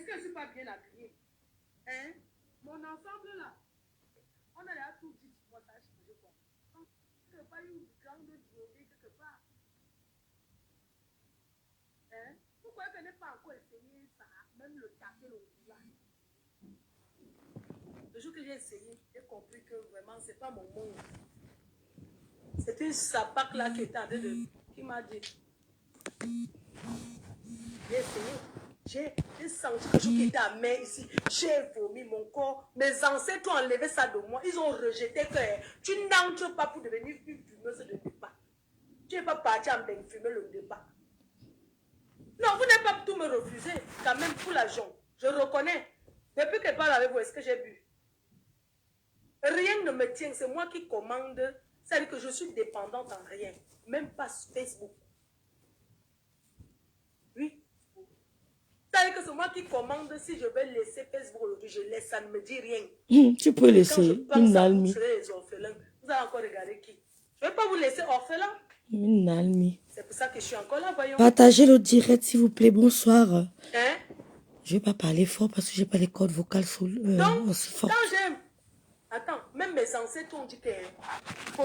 que je ne suis pas bien habillée? Hein? Mon ensemble là, on a déjà tout dit. Moi, ça a changé quoi? Il n'y a pas eu une grande durée quelque part. Hein? Pourquoi je n'ai pas encore essayé ça? Même le taper le là. Le jour que j'ai essayé, j'ai compris que vraiment, ce n'est pas mon monde. C'était sa pack là qui était en train de... qui m'a dit. J'ai essayé. J'ai senti quelque chose qui était amer ici. J'ai vomi mon corps. Mes ancêtres ont enlevé ça de moi. Ils ont rejeté que tu n'entres pas pour devenir une fumeuse de départ. Tu n'es pas parti en fumer le départ. Non, vous n'avez pas tout me refuser. Quand même, pour l'argent. Je reconnais. Depuis que je parle avec vous, est-ce que j'ai bu? Rien ne me tient. C'est moi qui commande. C'est-à-dire que je suis dépendante en rien. Même pas sur Facebook. Oui. C'est-à-dire que c'est moi qui commande. Si je vais laisser Facebook aujourd'hui, je laisse. Ça ne me dit rien. Tu peux laisser. Quand je pense à vous, serez les orphelins. Vous allez encore regarder qui? Je ne vais pas vous laisser orphelin. C'est pour ça que je suis encore là, voyons. Partagez le direct, s'il vous plaît. Bonsoir. Hein? Je ne vais pas parler fort parce que je n'ai pas les cordes vocales sous Donc, fort. quand j'aime... Attends, même mes ancêtres ont dit que...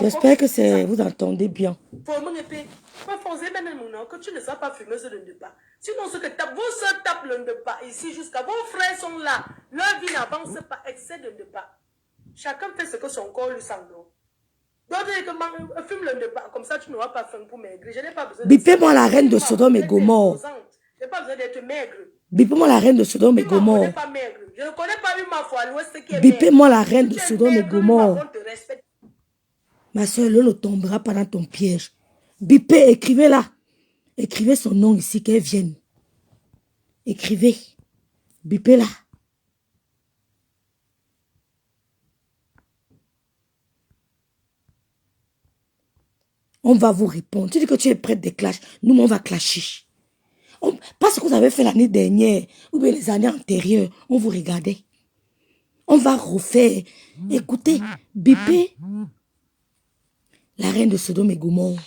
J'espère que vous entendez bien. Que tu ne sois pas fumeuse de départ. Sinon, ce que vos soeurs tapent le départ ici jusqu'à vos frères sont là. Leur vie n'avance pas, excès de départ. Chacun fait ce que son corps lui semble. D'autres disent que fume le départ, comme ça tu n'auras pas faim pour maigrir. Je n'ai pas besoin de... Bipez-moi la reine de Sodome et Gomorrhe. Je n'ai pas besoin d'être maigre. Bipez-moi la reine de Sodome et Gomorrhe. Je ne connais pas une ma foi à l'ouest qui est maigre. Bipez-moi la reine de Sodome et Gomorrhe. Ma soeur, l'eau ne tombera pas dans ton piège. Bipez, écrivez-la. Écrivez son nom ici, qu'elle vienne. Écrivez. Bipez-la. On va vous répondre. Tu dis que tu es prête des clashs. Nous, on va clasher. Parce que vous avez fait l'année dernière ou bien les années antérieures, on vous regardait. On va refaire. Écoutez, bipez la reine de Sodome et Gomorrhe.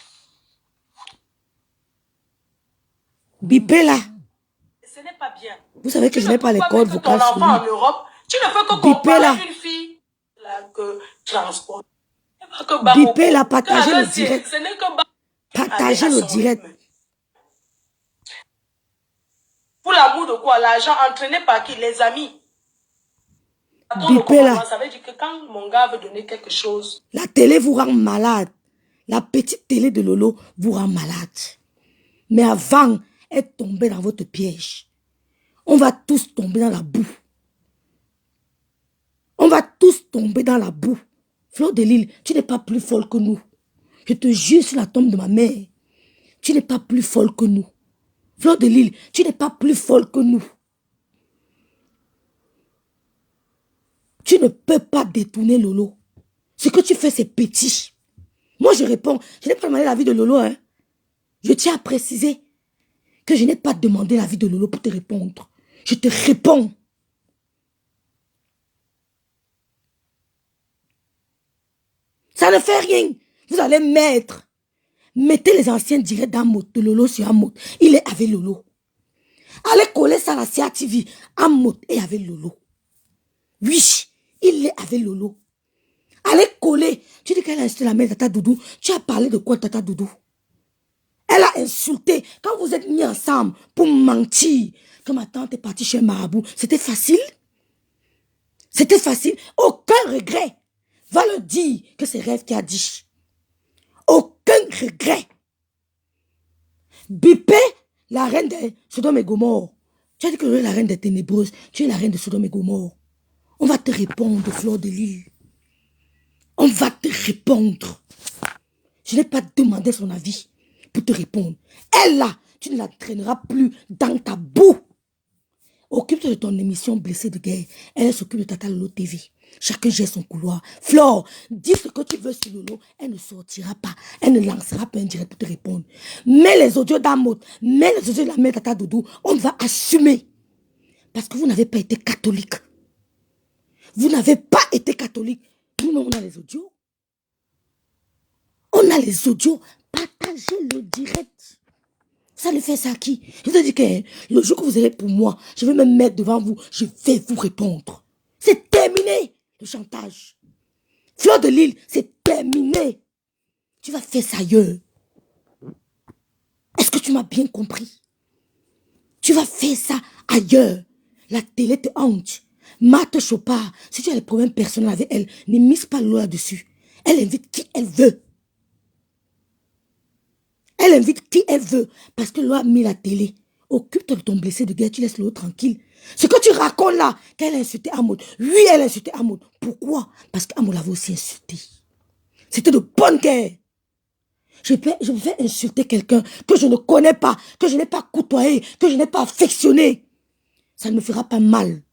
Bipez-la. Ce n'est pas bien. Vous savez que je n'ai pas les cordes vocales. Ton enfant en Europe, tu ne peux que comparer une fille que transport. Bipez-la, partagez le direct. Partagez le direct. Pour l'amour de quoi? L'argent entraîné par qui? Les amis. Bipez-la. Ça veut dire que quand mon gars veut donner quelque chose... La télé vous rend malade. La petite télé de Lolo vous rend malade. Mais avant, elle tombait dans votre piège. On va tous tomber dans la boue. On va tous tomber dans la boue. Fleur de Lille, tu n'es pas plus folle que nous. Je te jure sur la tombe de ma mère. Tu n'es pas plus folle que nous. Fleur de Lille, tu n'es pas plus folle que nous. Tu ne peux pas détourner Lolo. Ce que tu fais, c'est petit. Moi, je réponds. Je n'ai pas demandé l'avis de Lolo. Hein. Je tiens à préciser que je n'ai pas demandé l'avis de Lolo pour te répondre. Je te réponds. Ça ne fait rien. Vous allez mettre. Mettez les anciens directs dans mode de Lolo sur un mode. Il est avec Lolo. Allez coller ça à la CATV. Un mode et avec Lolo. Oui, il est avec Lolo. Allez coller. Tu dis qu'elle a insulté la mère de Tata Doudou. Tu as parlé de quoi Tata Doudou? Elle a insulté. Quand vous êtes mis ensemble pour mentir. Quand ma tante est partie chez Marabout, c'était facile. C'était facile. Aucun regret. Va le dire que c'est Rêve qui a dit. Aucun regret. Bipé, la reine de Sodome et Gomorrhe. Tu as dit que tu es la reine des ténébreuses. Tu es la reine de Sodome et Gomorrhe. On va te répondre, Fleur de Lille. On va te répondre. Je n'ai pas demandé son avis pour te répondre. Elle là, tu ne la traîneras plus dans ta boue. Occupe-toi de ton émission Blessée de guerre. Elle s'occupe de Tata Lolo TV. Chacun gère son couloir. Flore, dis ce que tu veux sur Lolo. Elle ne sortira pas. Elle ne lancera pas un direct pour te répondre. Mets les audios d'Amot. Mets les audios de la mère Tata Doudou. On va assumer. Parce que vous n'avez pas été catholique. Vous n'avez pas été catholique. Nous, on a les audios. On a les audios. Partagez le direct. Ça le fait ça à qui? Je vous ai dit que le jour que vous irez pour moi, je vais me mettre devant vous, je vais vous répondre. C'est terminé, le chantage. Fleur de Lille, c'est terminé. Tu vas faire ça ailleurs. Est-ce que tu m'as bien compris? Tu vas faire ça ailleurs. La télé te hante. Marthe Chopard, si tu as des problèmes personnels avec elle, ne mise pas l'eau là-dessus. Elle invite qui elle veut. Elle invite qui elle veut. Parce que l'eau a mis la télé. Occupe-toi de ton blessé de guerre, tu laisses l'eau tranquille. Ce que tu racontes là, qu'elle a insulté Ahmoud. Oui, elle a insulté Ahmoud. Pourquoi? Parce qu'Ahmoud l'avait aussi insulté. C'était de bonne guerre. Je vais insulter quelqu'un que je ne connais pas, que je n'ai pas côtoyé, que je n'ai pas affectionné. Ça ne me fera pas mal.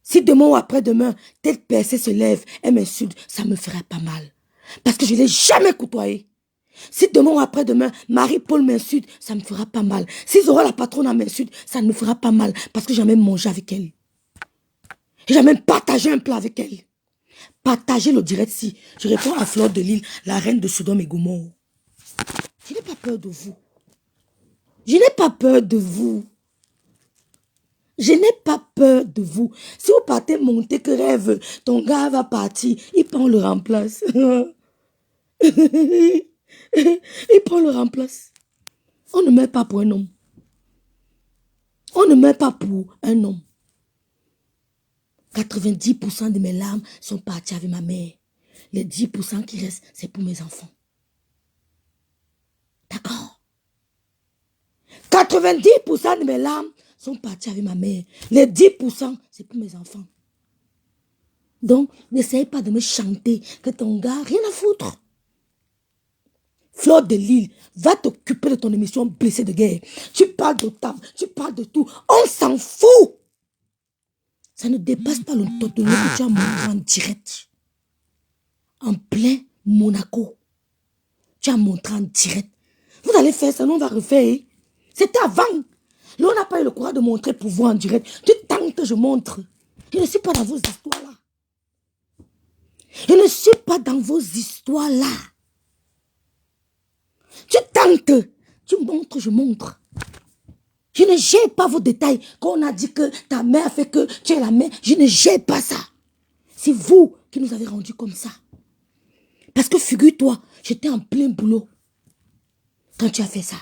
Si demain ou après-demain, telle personne se lève et m'insulte, ça ne me fera pas mal. Parce que je ne l'ai jamais côtoyé. Si demain ou après-demain, Marie-Paul m'insulte, ça ne me fera pas mal. Si Zora la patronne m'insulte, ça ne me fera pas mal. Parce que j'ai même mangé avec elle. J'ai même partagé un plat avec elle. Partager le direct si. Je réponds à Fleur de Lille, la reine de Sodome et Gomorrhe. Je n'ai pas peur de vous. Je n'ai pas peur de vous. Je n'ai pas peur de vous. Si vous partez monter que rêve, ton gars va partir, il prend le remplace. Il prend le remplace. On ne meurt pas pour un homme. On ne meurt pas pour un homme. 90% de mes larmes sont parties avec ma mère. Les 10% qui restent, c'est pour mes enfants. D'accord? 90% de mes larmes sont parties avec ma mère. Les 10%, c'est pour mes enfants. Donc, n'essaye pas de me chanter que ton gars, rien à foutre. Fleur de Lille, va t'occuper de ton émission Blessé de guerre. Tu parles d'OTAN, tu parles de tout. On s'en fout. Ça ne dépasse pas le tontonneau que tu as montré en direct. En plein Monaco. Tu as montré en direct. Vous allez faire ça, nous on va refaire. C'était avant. Là, on n'a pas eu le courage de montrer pour vous en direct. Tu tentes, je montre. Je ne suis pas dans vos histoires-là. Je ne suis pas dans vos histoires-là. Tu tentes, tu montres, je montre. Je ne gère pas vos détails. Quand on a dit que ta mère a fait que tu es la mère, je ne gère pas ça. C'est vous qui nous avez rendus comme ça. Parce que figure-toi, j'étais en plein boulot quand tu as fait ça.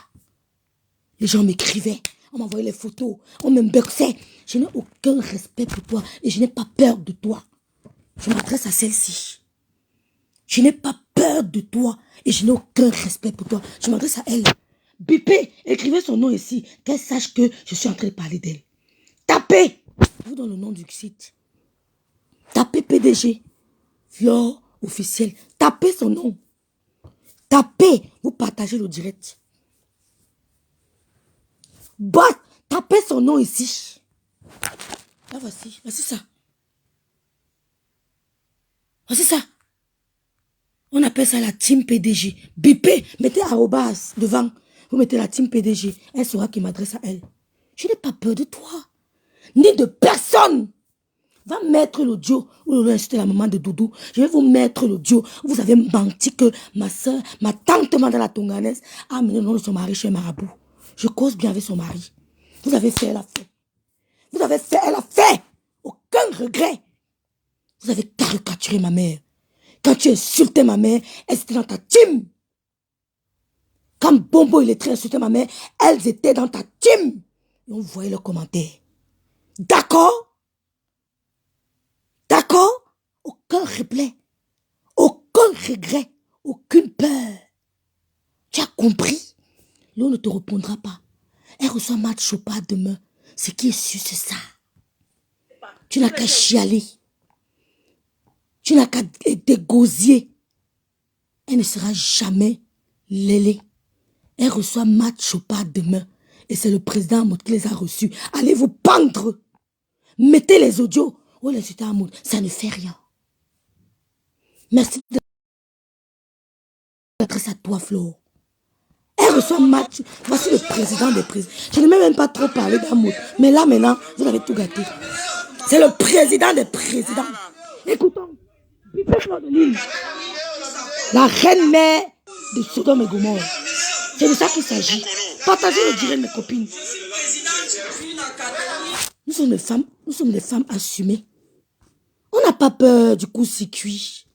Les gens m'écrivaient, on m'envoyait les photos, on m'inboxait. Je n'ai aucun respect pour toi et je n'ai pas peur de toi. Je m'adresse à celle-ci. Je n'ai pas peur de toi et je n'ai aucun respect pour toi. Je m'adresse à elle. Bipé, écrivez son nom ici, qu'elle sache que je suis en train de parler d'elle. Tapez, je vous donne le nom du site. Tapez PDG, Flore officiel. Tapez son nom. Tapez, vous partagez le direct. Bah, tapez son nom ici. Là, voici ça. Voici ça. On appelle ça la team PDG. Bipé, mettez arrobas devant. Vous mettez la team PDG. Elle saura qui m'adresse à elle. Je n'ai pas peur de toi. Ni de personne. Va mettre l'audio. Ou insulter la maman de Doudou. Je vais vous mettre l'audio. Vous avez menti que ma soeur, ma tante Mandala Tonganaise a amené le nom de son mari chez Marabout. Je cause bien avec son mari. Vous avez fait, elle a fait. Vous avez fait, elle a fait. Aucun regret. Vous avez caricaturé ma mère. Quand tu insultais ma mère, elle était dans ta team. Quand Bombo il est très insulté ma mère, elles étaient dans ta team. Et on voyait leurs commentaires. D'accord? D'accord? Aucun replay. Aucun regret. Aucune peur. Tu as compris? L'eau ne te répondra pas. Elle reçoit Marthe Chopard demain. Ce qui est sûr, c'est ça. Tu n'as qu'à chialer. Tu n'as qu'à dégosier. Elle ne sera jamais lélée. Elle reçoit Marthe Chopard demain. Et c'est le président Ahmoud qui les a reçus. Allez vous pendre. Mettez les audios. Oh, l'insulter Ahmoud, ça ne fait rien. Merci d'adresser à toi, Flo. Elle reçoit Marthe. Voici le président des présidents. Je ne m'ai même pas trop parlé d'Ahmoud. Mais là, maintenant, vous avez tout gâté. C'est le président des présidents. Écoutons. Bipé Fleur de Lille. La reine mère de Sodome et Gomorrhe. C'est de ça qu'il s'agit. Partagez le direct, mes copines. Nous sommes des femmes assumées. On n'a pas peur du coup-circuit.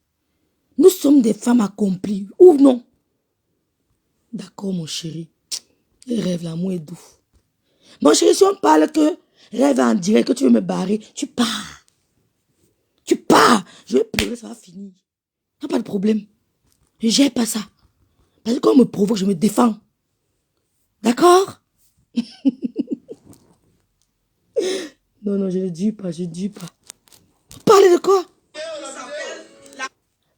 Nous sommes des femmes accomplies, ou non? D'accord, mon chéri. Le rêve, l'amour est doux. Mon chéri, si on parle que rêve en direct, que tu veux me barrer, tu pars. Tu pars. Je vais pleurer, ça va finir. Il n'y a pas de problème. Je ne gère pas ça. Parce que quand on me provoque, je me défends. D'accord? Non, je ne dis pas, je ne dis pas. Vous parlez de quoi?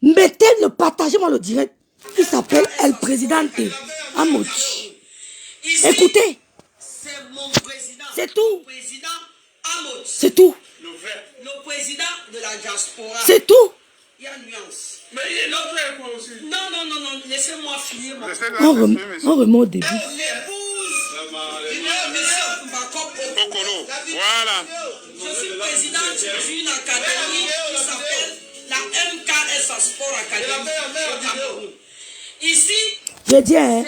Mettez-le, partagez-moi le direct. Il s'appelle El Présidente Amochi. Écoutez. C'est mon président. C'est tout. Président Amochi. C'est tout. Le président de la diaspora. C'est tout. Il y a nuance. Mais il est notre frère quoi aussi. Non, laissez-moi finir. On remet au début. L'épouse. Voilà. Je suis présidente d'une académie qui s'appelle la MKS Sport Academy au Cameroun. Ici, Je dis, hein,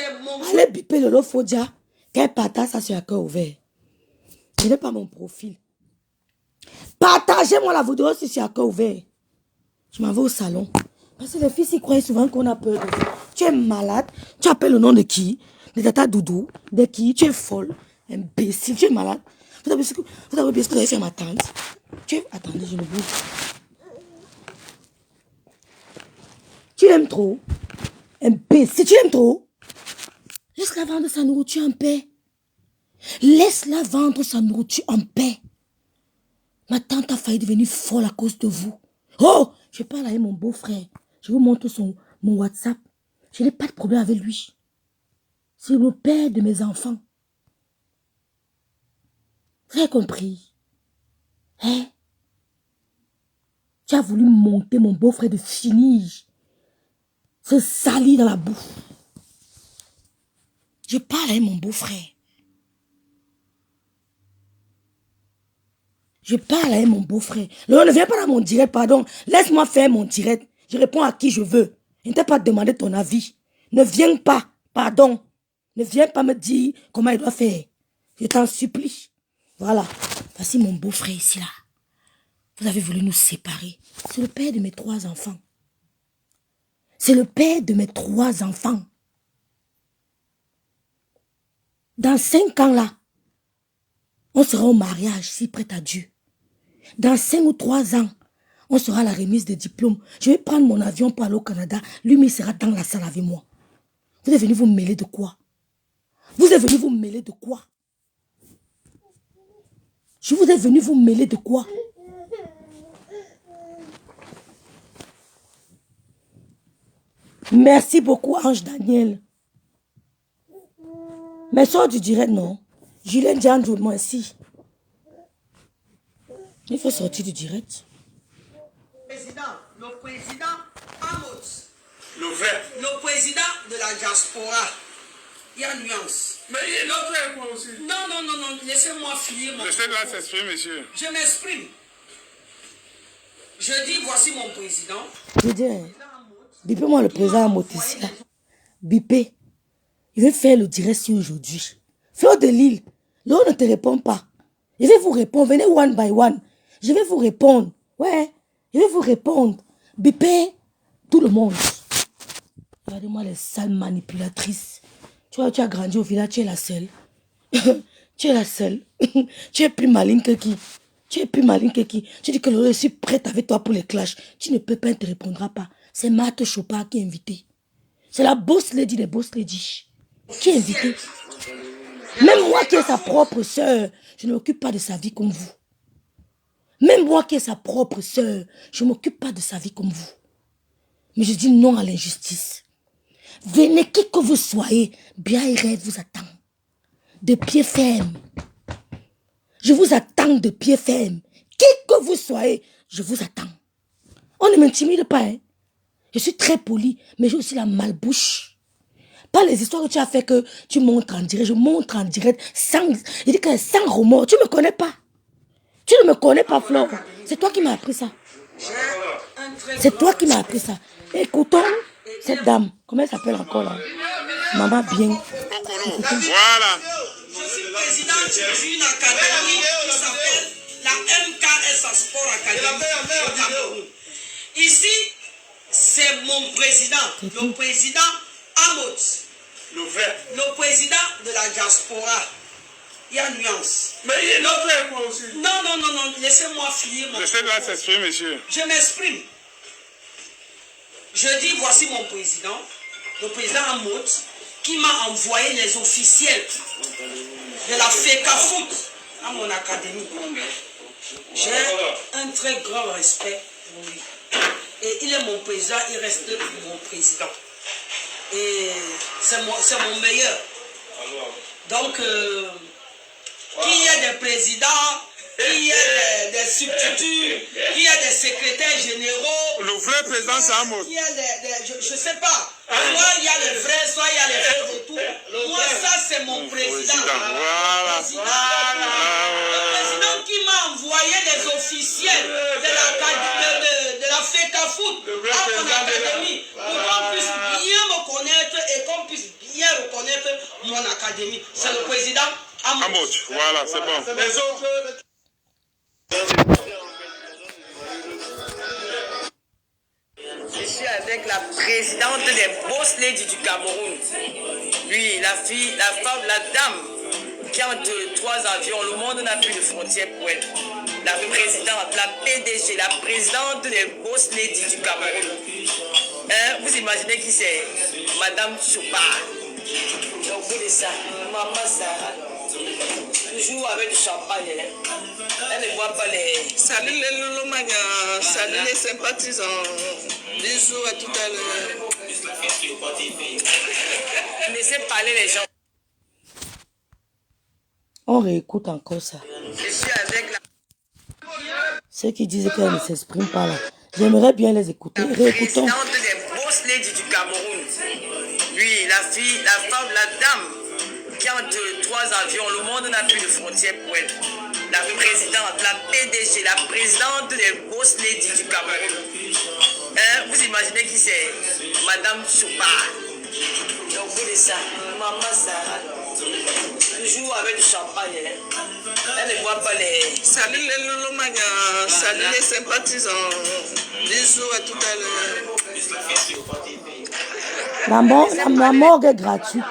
allez biper le Lofodia, qu'elle partage ça sur un cœur ouvert. Je n'ai pas mon profil. Partagez-moi la vidéo si c'est à cœur ouvert. Je m'en vais au salon. Parce que les filles s'y croient souvent qu'on a peur de vous. Tu es malade. Tu appelles le nom de qui? De Tata Doudou. De qui? Tu es folle. Imbécile. Tu es malade. Vous avez oublié ce que vous avez fait à ma tante. Attendez, je le bouge. Tu l'aimes trop. Imbécile. Tu l'aimes trop. Laisse-la vendre sa nourriture en paix. Laisse-la vendre sa nourriture en paix. Ma tante a failli devenir folle à cause de vous. Oh, je parle avec mon beau-frère. Je vous montre mon WhatsApp. Je n'ai pas de problème avec lui. C'est le père de mes enfants. Vous avez compris? Hein? Tu as voulu monter mon beau-frère de finir. Se salir dans la bouffe. Je parle avec mon beau-frère. Je parle avec mon beau-frère. Ne viens pas dans mon direct, pardon. Laisse-moi faire mon direct. Je réponds à qui je veux. Je ne t'ai pas demandé ton avis. Ne viens pas, pardon. Ne viens pas me dire comment il doit faire. Je t'en supplie. Voilà. Voici mon beau-frère ici, là. Vous avez voulu nous séparer. C'est le père de mes 3 enfants. C'est le père de mes 3 enfants. Dans 5 ans, là, on sera au mariage, si près à Dieu. Dans 5 ou 3 ans, on sera à la remise des diplômes. Je vais prendre mon avion pour aller au Canada. Lui, il sera dans la salle avec moi. Vous êtes venu vous mêler de quoi? Vous êtes venu vous mêler de quoi? Je vous ai venu vous mêler de quoi? Merci beaucoup, Ange Daniel. Mais sort du direct, non? Julien Diandro, moi aussi. Il faut sortir du direct. Le président Amos. Le président de la diaspora. Il y a nuance. Mais il est notre frère quoi aussi. Non, laissez-moi finir. Laissez-la s'exprimer, monsieur. Je m'exprime. Je dis, voici mon président. Je dis, bipez-moi le président Motissi là. Bipez. Il veut faire le direct sur aujourd'hui. Fleur de Lille, l'eau ne te répond pas. Je vais vous répondre. Venez one by one. Je vais vous répondre. Ouais, je vais vous répondre. Bipez tout le monde. Regardez-moi les sales manipulatrices. Tu vois, tu as grandi au village, tu es la seule. Tu es la seule. Tu es plus maligne que qui? Tu es plus maligne que qui? Tu dis que je suis prête avec toi pour les clashs. Tu ne peux pas, elle ne te répondra pas. C'est Marthe Chopard qui est invitée. C'est la boss lady des boss lady. Qui est invitée? Même moi qui ai sa propre soeur, je ne m'occupe pas de sa vie comme vous. Même moi qui ai sa propre soeur, je ne m'occupe pas de sa vie comme vous. Mais je dis non à l'injustice. Venez, qui que vous soyez, bien et rêve vous attend. De pied ferme. Je vous attends de pied ferme. Qui que vous soyez, je vous attends. On ne m'intimide pas, hein. Je suis très poli, mais j'ai aussi la malbouche. Pas les histoires que tu as fait que tu montres en direct. Je montre en direct sans remords. Tu ne me connais pas. Tu ne me connais pas, Flore. C'est toi qui m'as appris ça. C'est toi qui m'as appris ça. Écoutons cette dame. Comment elle s'appelle encore là? Maman bien. Voilà. Je suis président d'une académie qui s'appelle la MKS Sport Academy au Cameroun. Ici, c'est mon président, le président Amot, le président de la diaspora. Il y a nuance. Mais il est notre frère quoi aussi. Non, laissez-moi finir mon Laissez-la s'exprimer, monsieur. Je m'exprime. Je dis, voici mon président, le président Amot, qui m'a envoyé les officiels de la FECAFOOT à mon académie. J'ai un très grand respect pour lui. Et il est mon président, il reste mon président. Et c'est mon meilleur. Donc, qu'il y ait des présidents, qu'il y ait des substituts, qu'il y ait des secrétaires généraux. Le vrai président, c'est Amot. Je ne sais pas. Soit il y a les vrais, soit il y a les faux et tout. Moi, ça, c'est mon président. Voilà. Le président qui m'a envoyé les officiels de la FECAFOOT à mon académie pour qu'on puisse bien me connaître et qu'on puisse bien reconnaître mon académie. C'est le président Amot. Voilà, c'est bon. Les autres... Je suis avec la présidente des Boss Ladies du Cameroun. Oui, la femme, la dame qui a entre 3 avions. Le monde n'a plus de frontières pour elle. La présidente, la PDG, la présidente des Boss Ladies du Cameroun. Vous imaginez qui c'est? Madame Choupa. Donc, vous dites ça, maman Sarah. Toujours avec du champagne. Elle ne boit pas les... Salut les Lolomania, salut les sympathisants. Bisous à tout à l'heure. Laissez parler les gens. On réécoute encore ça. Je suis avec la... Ceux qui disent qu'elle ne s'exprime pas là. J'aimerais bien les écouter. Réécoutons. Présidente des Boss Ladies du Cameroun. Oui, la femme, la dame qui a entre 3 avions. Le monde n'a plus de frontières pour elle. La présidente, la PDG, la présidente des Boss Ladies du Cameroun. Vous imaginez qui c'est? Madame Choupa. Donc vous dites ça, maman Sarah. Toujours avec du champagne. Elle ne boit pas les... Salut les Lolomania, salut les sympathisants. Bisous à tout à l'heure. La morgue est gratuite.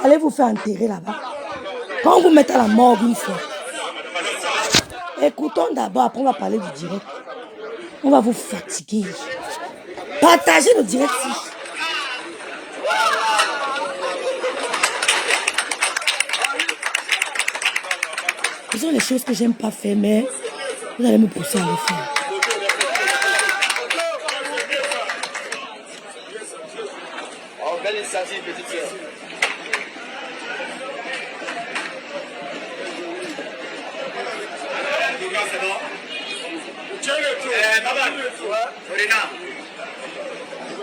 Allez vous faire enterrer là-bas. Quand vous mettez à la morgue une fois. Écoutons d'abord, après on va parler du direct. On va vous fatiguer. Partagez le direct. Ce sont les choses que j'aime pas faire, mais vous allez me pousser à le faire.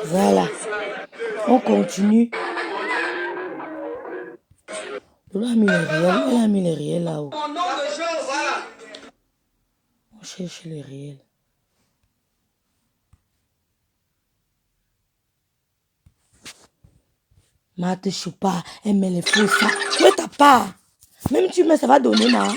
Voilà. On continue. Elle a mis les réels là-haut. Mon nom de jeu, voilà. On cherche les réels. Mate Choupa, elle met les faux ça. Mais t'as pas. Même tu mets, ça va donner là.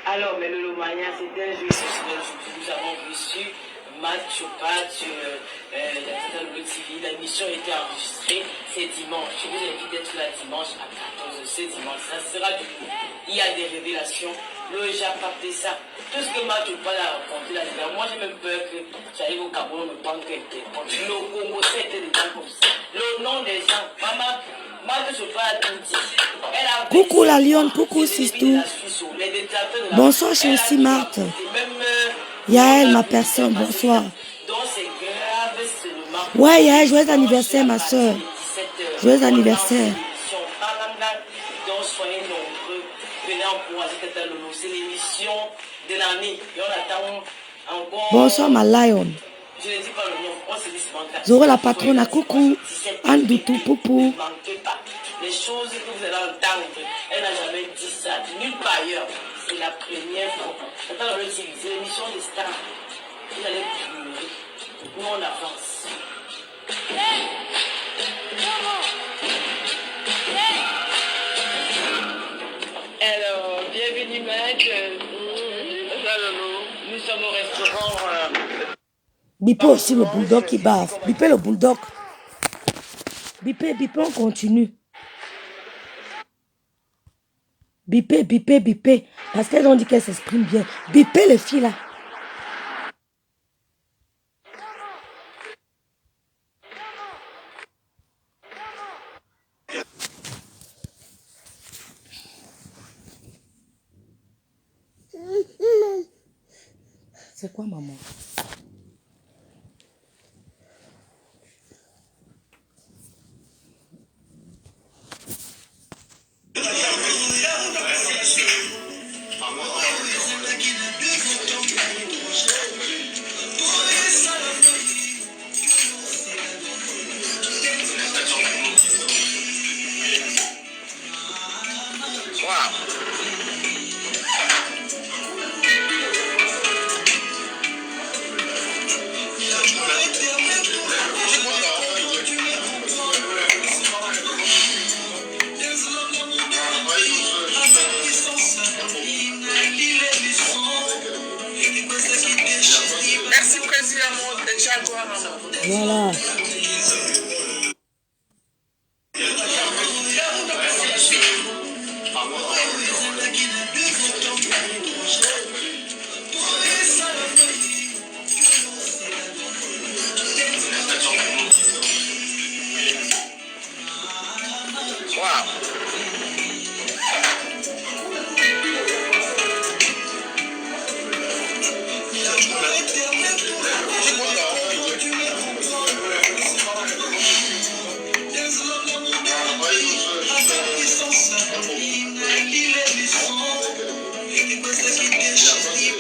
Alors, mais le Lomania, c'était un jeu. Nous avons reçu Matt Choupa sur la Bleu TV. La mission était enregistrée. C'est dimanche. Je vous invite d'être là dimanche à 14h. C'est dimanche. Ça sera du coup. Il y a des révélations. Le j'ai capté ça. Tout ce que Matt Choupa a raconté là-dedans. Moi, j'ai même peur que j'arrive au Cameroun, le temps qu'elle était. Le Congo, c'était des gens comme ça. Le nom des gens. Maman. Coucou la lionne, coucou Sistou. Bonsoir Chelsea Marthe. Yael, ma personne, bonsoir. Ouais, Yael, joyeux anniversaire ma soeur. Joyeux anniversaire. Bonsoir ma lion. Zoro la patronne, à coucou. Andoutou, poupou. Les choses que vous allez entendre, elle n'a jamais dit ça nulle part ailleurs. C'est la première. J'attends la TV, c'est l'émission des stars. Vous allez pleurer. Nous, on avance. Alors, bienvenue Mac. Nous sommes au restaurant. Bipé aussi le bulldog qui bave. Bipé le bulldog. Bipé, on continue. Bipé. Parce qu'elles ont dit qu'elles s'expriment bien. Bipé les filles là. C'est quoi maman? Merci, président. Déjà, gloire à maman. Voilà.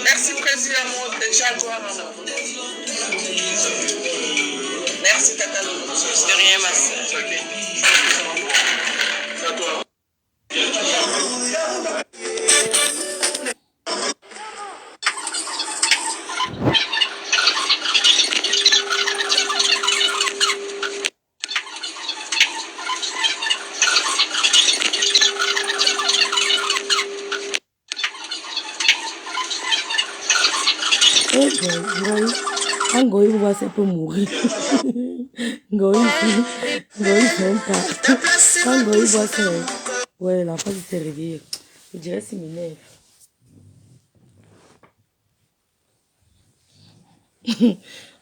Merci, président. Déjà, gloire à maman. Merci, Catalogne. De rien, ma soeur. C'est à toi. Quand Goï voit ça peut mourir. Goï même pas. Quand Goï voit ça, ouais, l'enfant s'est réveillé. Je dirais c'est m'énerve.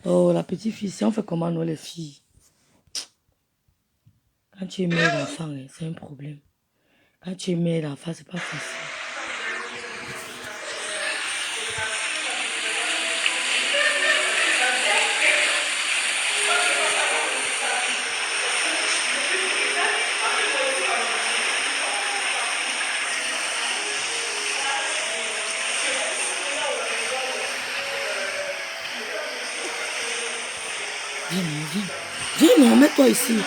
Oh, la petite fille, si on fait comment nous les filles? Quand tu es mère d'enfant, c'est un problème. Quand tu es mère d'enfant, c'est pas facile. Viens, mets-toi ici.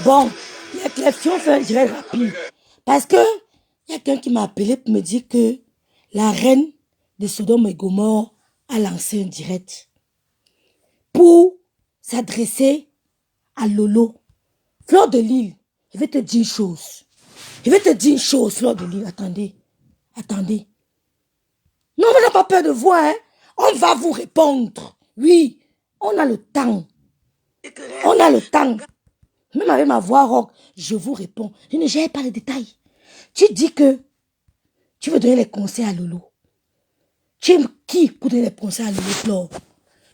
Bon, les filles ont fait un direct rapide. Parce que il y a quelqu'un qui m'a appelé pour me dire que la reine de Sodome et Gomorrhe a lancé un direct pour s'adresser à Lolo. Fleur de Lille, je vais te dire une chose. Je vais te dire une chose, Fleur de Lille. Attendez. Attendez. Non, on n'a pas peur de vous, hein. On va vous répondre. Oui, on a le temps. On a le temps. Même avec ma voix rock, je vous réponds. Je ne gère pas les détails. Tu dis que tu veux donner les conseils à Lolo. Tu es qui pour donner les conseils à Lolo, Flore?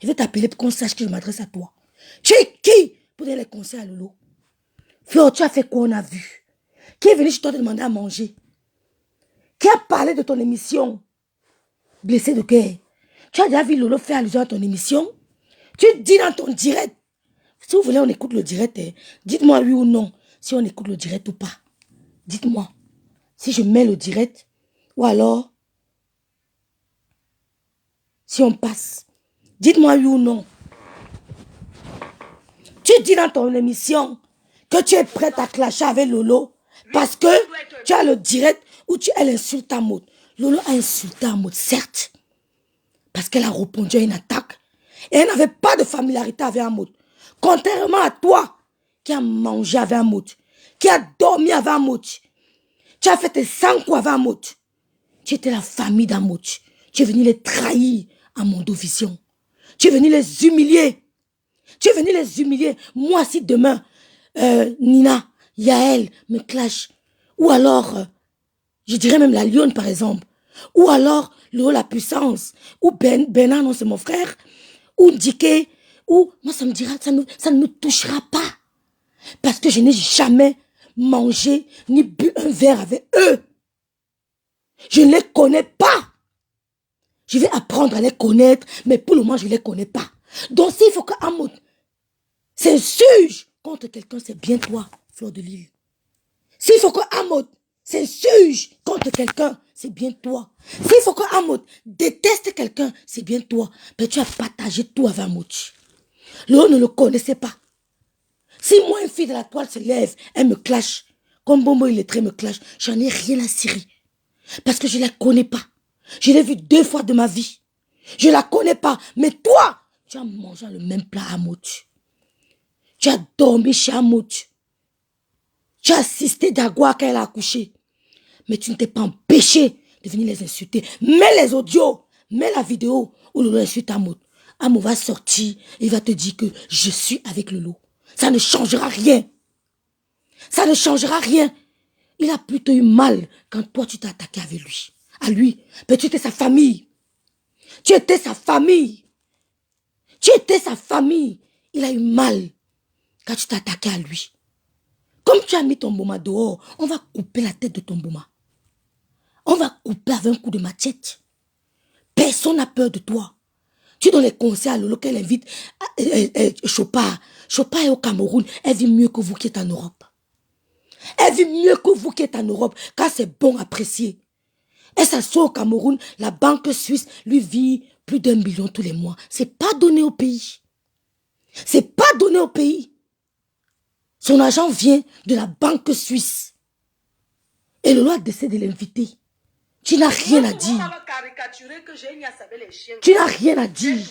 Je vais t'appeler pour qu'on sache que je m'adresse à toi. Tu es qui pour donner les conseils à Lolo? Flore, tu as fait quoi, on a vu? Qui est venu chez toi te demander à manger? Qui a parlé de ton émission? Blessé de cœur. Tu as déjà vu Lolo faire allusion à ton émission? Tu dis dans ton direct. Si vous voulez, on écoute le direct. Hein. Dites-moi oui ou non, si on écoute le direct ou pas. Dites-moi. Si je mets le direct, ou alors, si on passe. Dites-moi oui ou non. Tu dis dans ton émission que tu es prête à clasher avec Lolo parce que tu as le direct où elle insulte à Maud. Lolo a insulté à Maud, certes, parce qu'elle a répondu à une attaque. Et elle n'avait pas de familiarité avec Maud. Contrairement à toi, qui a mangé avec Maud, qui a dormi avec Maud, tu as fait tes 100 coups avec Maud. Tu étais la famille d'Amoud. Tu es venu les trahir à Mondovision. Tu es venu les humilier. Tu es venu les humilier. Moi, si demain, Nina, Yael me clash, ou alors, je dirais même la Lionne, par exemple, ou alors, la puissance, ou Bernard, non, c'est mon frère, ou Diké, ou moi, ça me dira, ça ne me touchera pas. Parce que je n'ai jamais mangé ni bu un verre avec eux. Je ne les connais pas. Je vais apprendre à les connaître, mais pour le moment, je ne les connais pas. Donc, s'il faut que Amoud s'insurge contre quelqu'un, c'est bien toi, Fleur de Lille. S'il faut que Amoud s'insurge contre quelqu'un, c'est bien toi. S'il faut que Amoud déteste quelqu'un, c'est bien toi. Mais tu as partagé tout avec Amoud. L'autre ne le connaissait pas. Si moi, une fille de la toile se lève, elle me clash. Comme Bombo illettré me clash, j'en ai rien à cirer. Parce que je ne la connais pas. Je l'ai vue 2 fois de ma vie. Je ne la connais pas. Mais toi, tu as mangé le même plat à Amoud. Tu as dormi chez Amoud. Tu as assisté d'Agua quand elle a accouché. Mais tu ne t'es pas empêché de venir les insulter. Mets les audios, mets la vidéo où Lolo insulte Amoud. Amoud va sortir et il va te dire que je suis avec Lolo. Ça ne changera rien. Ça ne changera rien. Il a plutôt eu mal quand toi tu t'es attaqué avec lui. À lui. Mais tu étais sa famille. Tu étais sa famille. Tu étais sa famille. Il a eu mal quand tu t'es attaqué à lui. Comme tu as mis ton boma dehors, on va couper la tête de ton boma. On va couper avec un coup de machette. Personne n'a peur de toi. Tu donnes les conseils à Lolo qu'elle invite Chopard. Chopard est au Cameroun. Elle vit mieux que vous qui êtes en Europe. Elle vit mieux que vous qui êtes en Europe, car c'est bon apprécier. Elle s'assoit au Cameroun, la banque suisse lui vit plus d'1 million tous les mois. C'est pas donné au pays. C'est pas donné au pays. Son argent vient de la banque suisse. Et Lolo a décidé de l'inviter. Tu n'as rien à dire. Tu n'as rien à dire.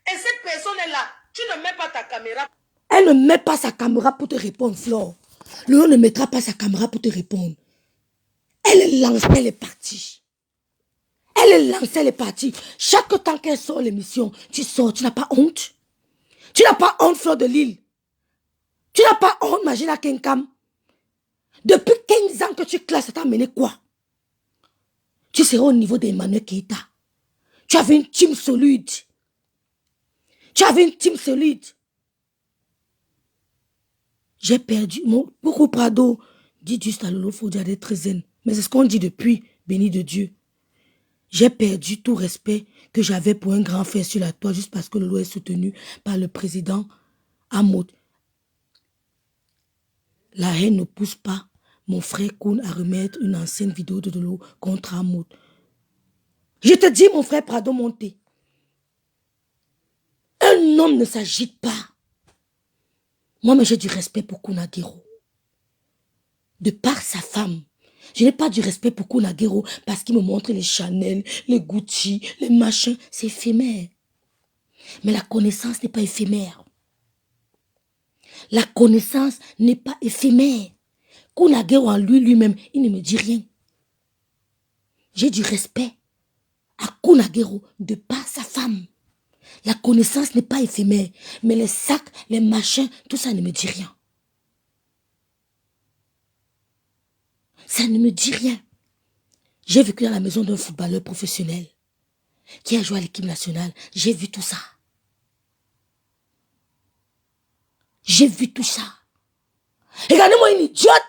Et cette personne-là, tu ne mets pas ta caméra. Elle ne met pas sa caméra pour te répondre, Flore. Lolo ne mettra pas sa caméra pour te répondre. Elle est lancée, elle est partie. Elle est lancée, elle est partie. Chaque temps qu'elle sort l'émission, tu sors, tu n'as pas honte. Tu n'as pas honte, Fleur de Lille. Tu n'as pas honte, Magina Kenkam. Depuis 15 ans que tu classes, ça t'a mené quoi? Tu seras au niveau d'Emmanuel Keita. Tu avais une team solide. Tu avais une team solide. J'ai perdu. Beaucoup Prado dit juste à Lolo Fodia d'être très zen. Mais c'est ce qu'on dit depuis, béni de Dieu. J'ai perdu tout respect que j'avais pour un grand frère sur la toile juste parce que Lolo est soutenu par le président Amoud. La haine ne pousse pas mon frère Koun à remettre une ancienne vidéo de Lolo contre Amoud. Je te dis, mon frère Prado Monté, un homme ne s'agite pas. Moi, mais j'ai du respect pour Kounagero. De par sa femme. Je n'ai pas du respect pour Kounagero parce qu'il me montre les Chanel, les Gucci, les machins. C'est éphémère. Mais la connaissance n'est pas éphémère. La connaissance n'est pas éphémère. Kounagero en lui-même, il ne me dit rien. J'ai du respect à Kounagero de par sa femme. La connaissance n'est pas éphémère. Mais les sacs, les machins, tout ça ne me dit rien. Ça ne me dit rien. J'ai vécu dans la maison d'un footballeur professionnel qui a joué à l'équipe nationale. J'ai vu tout ça. J'ai vu tout ça. Regardez-moi une idiote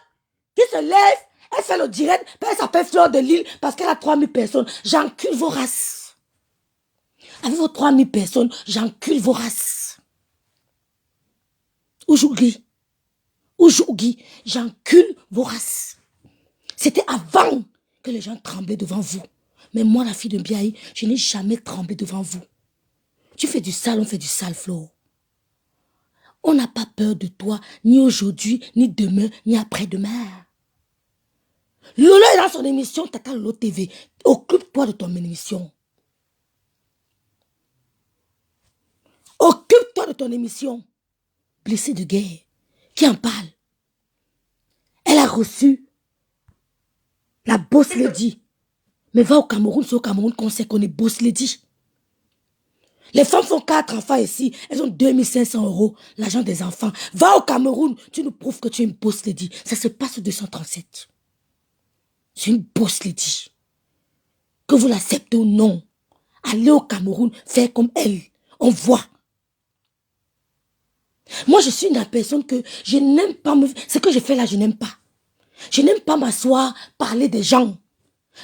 qui se lève, elle fait le direct, puis elle s'appelle Fleur de Lille parce qu'elle a 3000 personnes. J'encule vos races. Avec vos 3000 personnes, j'encule vos races. Aujourd'hui, j'encule vos races. C'était avant que les gens tremblaient devant vous. Mais moi, la fille de Biaï, je n'ai jamais tremblé devant vous. Tu fais du sale, on fait du sale, Flo. On n'a pas peur de toi, ni aujourd'hui, ni demain, ni après-demain. Lolo est dans son émission, Tata Lolo TV. Occupe-toi de ton émission. Occupe-toi de ton émission. Blessée de guerre. Qui en parle? Elle a reçu la boss lady. Mais va au Cameroun, c'est au Cameroun qu'on sait qu'on est boss lady. Les femmes font 4 enfants ici. Elles ont 2500 €, l'argent des enfants. Va au Cameroun, tu nous prouves que tu es une boss lady. Ça se passe au 237. C'est une boss lady. Que vous l'acceptez ou non, allez au Cameroun, faire comme elle. On voit. Moi, je suis une personne que je n'aime pas. Ce que je fais là, je n'aime pas. Je n'aime pas m'asseoir, parler des gens,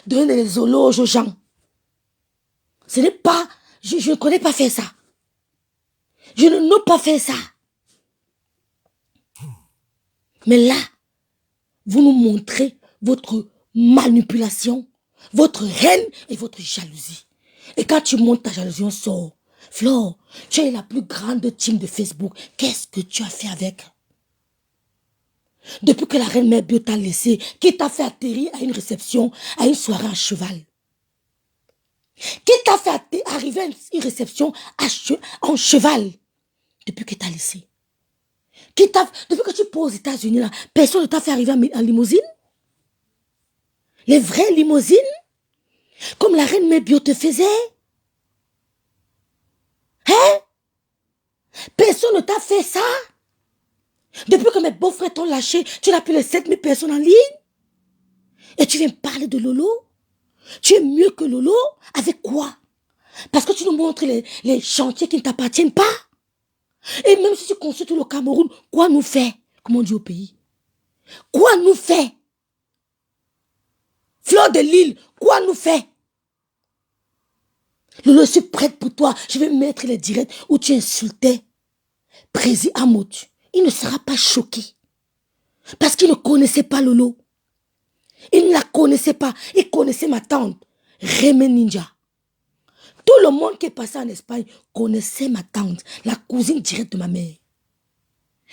donner des éloges aux gens. Ce n'est pas... Je ne connais pas faire ça. Je ne sais pas faire ça. Mais là, vous nous montrez votre manipulation, votre haine et votre jalousie. Et quand tu montes ta jalousie, on sort. Flore, tu es la plus grande team de Facebook. Qu'est-ce que tu as fait avec? Depuis que la reine Mère Bio t'a laissé, qui t'a fait atterrir à une réception, à une soirée à cheval? Qui t'a fait arriver à une réception en cheval depuis que t'as laissé? Depuis que tu poses aux États-Unis, là, personne ne t'a fait arriver en limousine? Les vraies limousines? Comme la reine Mère Bio te faisait? Hein? Personne ne t'a fait ça? Depuis que mes beaux-frères t'ont lâché, tu n'as plus les 7000 personnes en ligne? Et tu viens parler de Lolo? Tu es mieux que Lolo? Avec quoi? Parce que tu nous montres les chantiers qui ne t'appartiennent pas? Et même si tu construis tout le Cameroun, quoi nous fait? Comme on dit au pays. Quoi nous fait? Fleur de Lille, quoi nous fait? Lolo, je suis prête pour toi. Je vais mettre les directs où tu insultais Prési Amout. Il ne sera pas choqué. Parce qu'il ne connaissait pas Lolo. Il ne la connaissait pas. Il connaissait ma tante, Rémé Ninja. Tout le monde qui est passé en Espagne connaissait ma tante, la cousine directe de ma mère.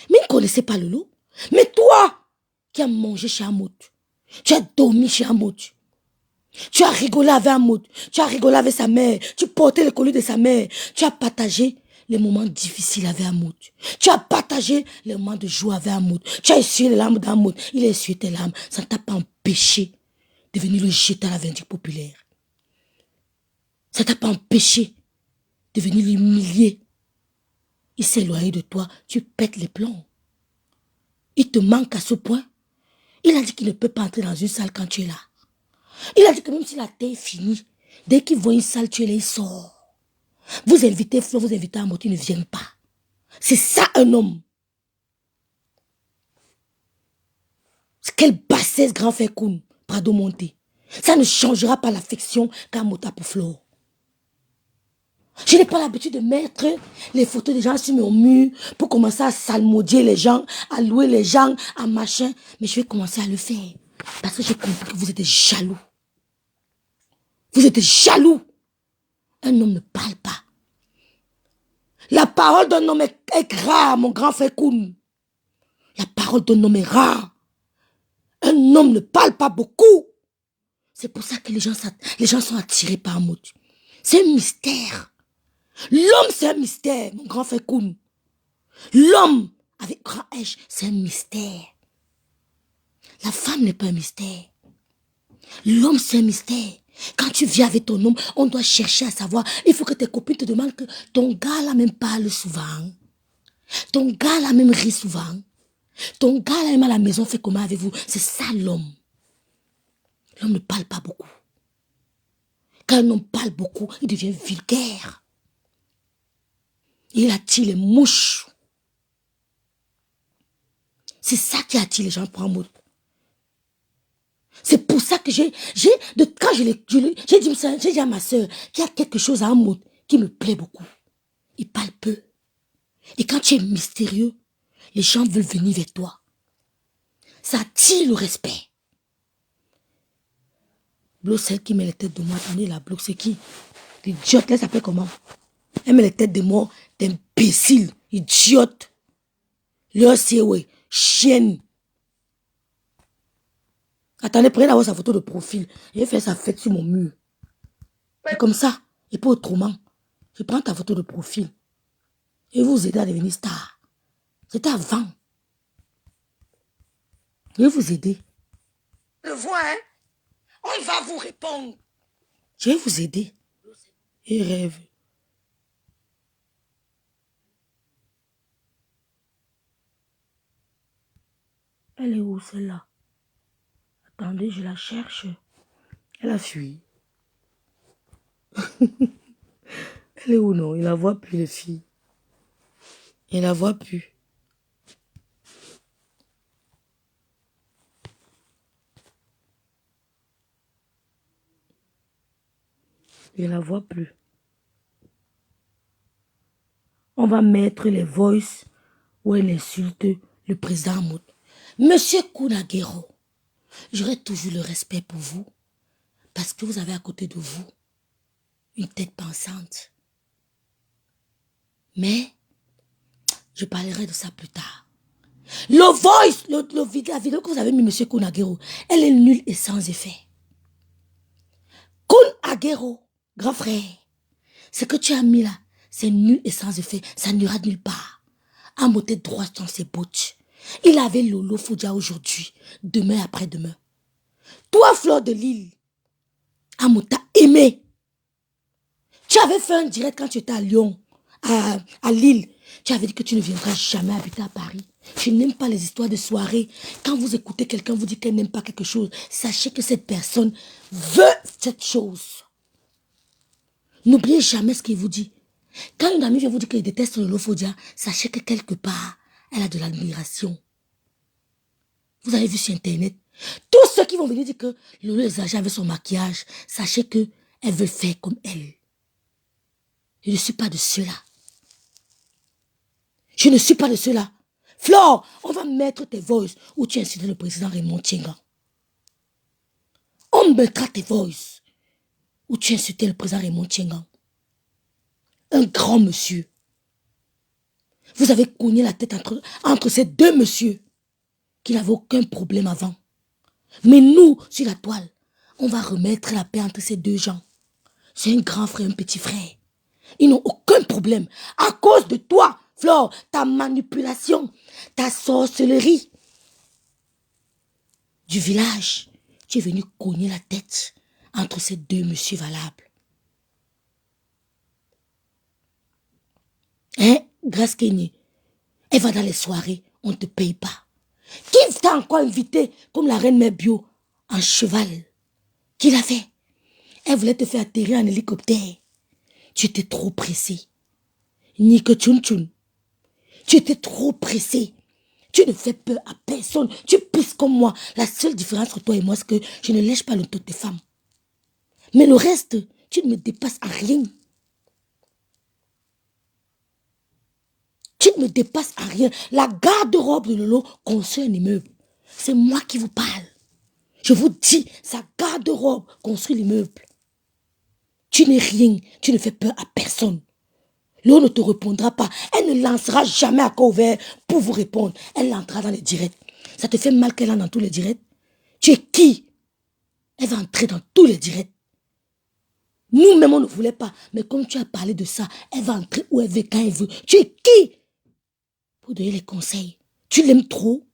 Mais il ne connaissait pas Lolo. Mais toi, qui as mangé chez Amout, tu as dormi chez Amout, tu as rigolé avec Amout, tu as rigolé avec sa mère, tu portais le collier de sa mère, tu as partagé les moments difficiles avec Amout. Tu as partagé les moments de joie avec Amout. Tu as essuyé les larmes d'Amout. Il a essuyé tes larmes. Ça ne t'a pas empêché de venir le jeter à la vindicte populaire. Ça ne t'a pas empêché de venir l'humilier. Il s'est éloigné de toi. Tu pètes les plombs. Il te manque à ce point. Il a dit qu'il ne peut pas entrer dans une salle quand tu es là. Il a dit que même si la terre est finie, dès qu'il voit une salle, tu es là, il sort. Vous invitez Flo, vous invitez Amout, ils ne viennent pas. C'est ça un homme. Quelle bassesse grand frère Koun, Prado Monté. Ça ne changera pas l'affection qu'Amout a pour Flo. Je n'ai pas l'habitude de mettre les photos des gens sur mon mur pour commencer à salmodier les gens, à louer les gens, à machin. Mais je vais commencer à le faire. Parce que j'ai compris que vous êtes jaloux. Vous êtes jaloux. Un homme ne parle pas. La parole d'un homme est rare, mon grand frère Koun. La parole d'un homme est rare. Un homme ne parle pas beaucoup. C'est pour ça que les gens sont attirés par Amout. C'est un mystère. L'homme, c'est un mystère, mon grand frère Koun. L'homme, avec grand H, c'est un mystère. La femme n'est pas un mystère. L'homme, c'est un mystère. Quand tu viens avec ton homme, on doit chercher à savoir. Il faut que tes copines te demandent que ton gars là même parle souvent. Ton gars là même rit souvent. Ton gars là même à la maison fait comment avec vous. C'est ça l'homme. L'homme ne parle pas beaucoup. Quand un homme parle beaucoup, il devient vulgaire. Il attire les mouches. C'est ça qui attire les gens pour un mot. C'est pour ça que quand j'ai dit à ma soeur qu'il y a quelque chose à un mot qui me plaît beaucoup. Il parle peu. Et quand tu es mystérieux, les gens veulent venir vers toi. Ça attire le respect. Blo, celle qui met les têtes de moi, attendez la Blo, c'est qui? L'idiote, elle s'appelle comment? Elle met les têtes de moi, d'imbécile, idiote. Là, c'est ouais, chienne. Attendez, prenez d'abord sa photo de profil. Je vais faire sa fête sur mon mur. Et comme ça, et pas autrement. Je prends ta photo de profil. Et vous aider à devenir star. C'était avant. Je vais vous aider. Je vois, hein? On va vous répondre. Je vais vous aider. Et rêve. Elle est où celle-là? Attendez, je la cherche. Elle a fui. Elle est où non? Il la voit plus, les filles. Il la voit plus. Il la voit plus. On va mettre les voices où elle insulte le président Mout. Monsieur Kounaguero, j'aurai toujours le respect pour vous parce que vous avez à côté de vous une tête pensante. Mais je parlerai de ça plus tard. Le voice, la vidéo que vous avez mis, monsieur Kounaguero, elle est nulle et sans effet. Kounaguero, grand frère, ce que tu as mis là, c'est nul et sans effet. Ça n'ira nulle part. À monter droit dans ses bottes. Il avait Lolo Foudia aujourd'hui, demain après-demain. Toi, Fleur de Lille, Amouta aimé. Tu avais fait un direct quand tu étais à Lyon, à Lille. Tu avais dit que tu ne viendras jamais habiter à Paris. Je n'aime pas les histoires de soirée. Quand vous écoutez quelqu'un vous dit qu'elle n'aime pas quelque chose, sachez que cette personne veut cette chose. N'oubliez jamais ce qu'il vous dit. Quand une amie vient vous dire qu'elle déteste Lolo Foudia, sachez que quelque part, elle a de l'admiration. Vous avez vu sur Internet, tous ceux qui vont venir dire que Lolo exagère avec son maquillage, sachez qu'elle veut faire comme elle. Je ne suis pas de ceux-là. Je ne suis pas de ceux-là. Flore, on va mettre tes voices où tu insultes le président Raymond Tchenga. On mettra tes voices où tu insultais le président Raymond Tchenga. Un grand monsieur. Vous avez cogné la tête entre ces deux messieurs qui n'avaient aucun problème avant. Mais nous, sur la toile, on va remettre la paix entre ces deux gens. C'est un grand frère, un petit frère. Ils n'ont aucun problème. À cause de toi, Flore, ta manipulation, ta sorcellerie du village, tu es venu cogner la tête entre ces deux messieurs valables. Hein, Grace Kenny, elle va dans les soirées, on ne te paye pas. Qui t'a encore invité comme la reine mère bio en cheval? Qui l'a fait? Elle voulait te faire atterrir en hélicoptère. Tu étais trop pressé. Ni que tchoun tchoun. Tu étais trop pressé. Tu ne fais peur à personne. Tu pisses comme moi. La seule différence entre toi et moi, c'est que je ne lèche pas le dos des femmes. Mais le reste, tu ne me dépasses à rien. Tu ne me dépasses à rien. La garde-robe de Lolo construit un immeuble. C'est moi qui vous parle. Je vous dis, sa garde-robe construit l'immeuble. Tu n'es rien. Tu ne fais peur à personne. Lolo ne te répondra pas. Elle ne lancera jamais à corps ouvert pour vous répondre. Elle entrera dans les directs. Ça te fait mal qu'elle entre dans tous les directs? Tu es qui? Elle va entrer dans tous les directs. Nous-mêmes, on ne voulait pas. Mais comme tu as parlé de ça, elle va entrer où elle veut, quand elle veut. Tu es qui pour donner les conseils? Tu l'aimes trop?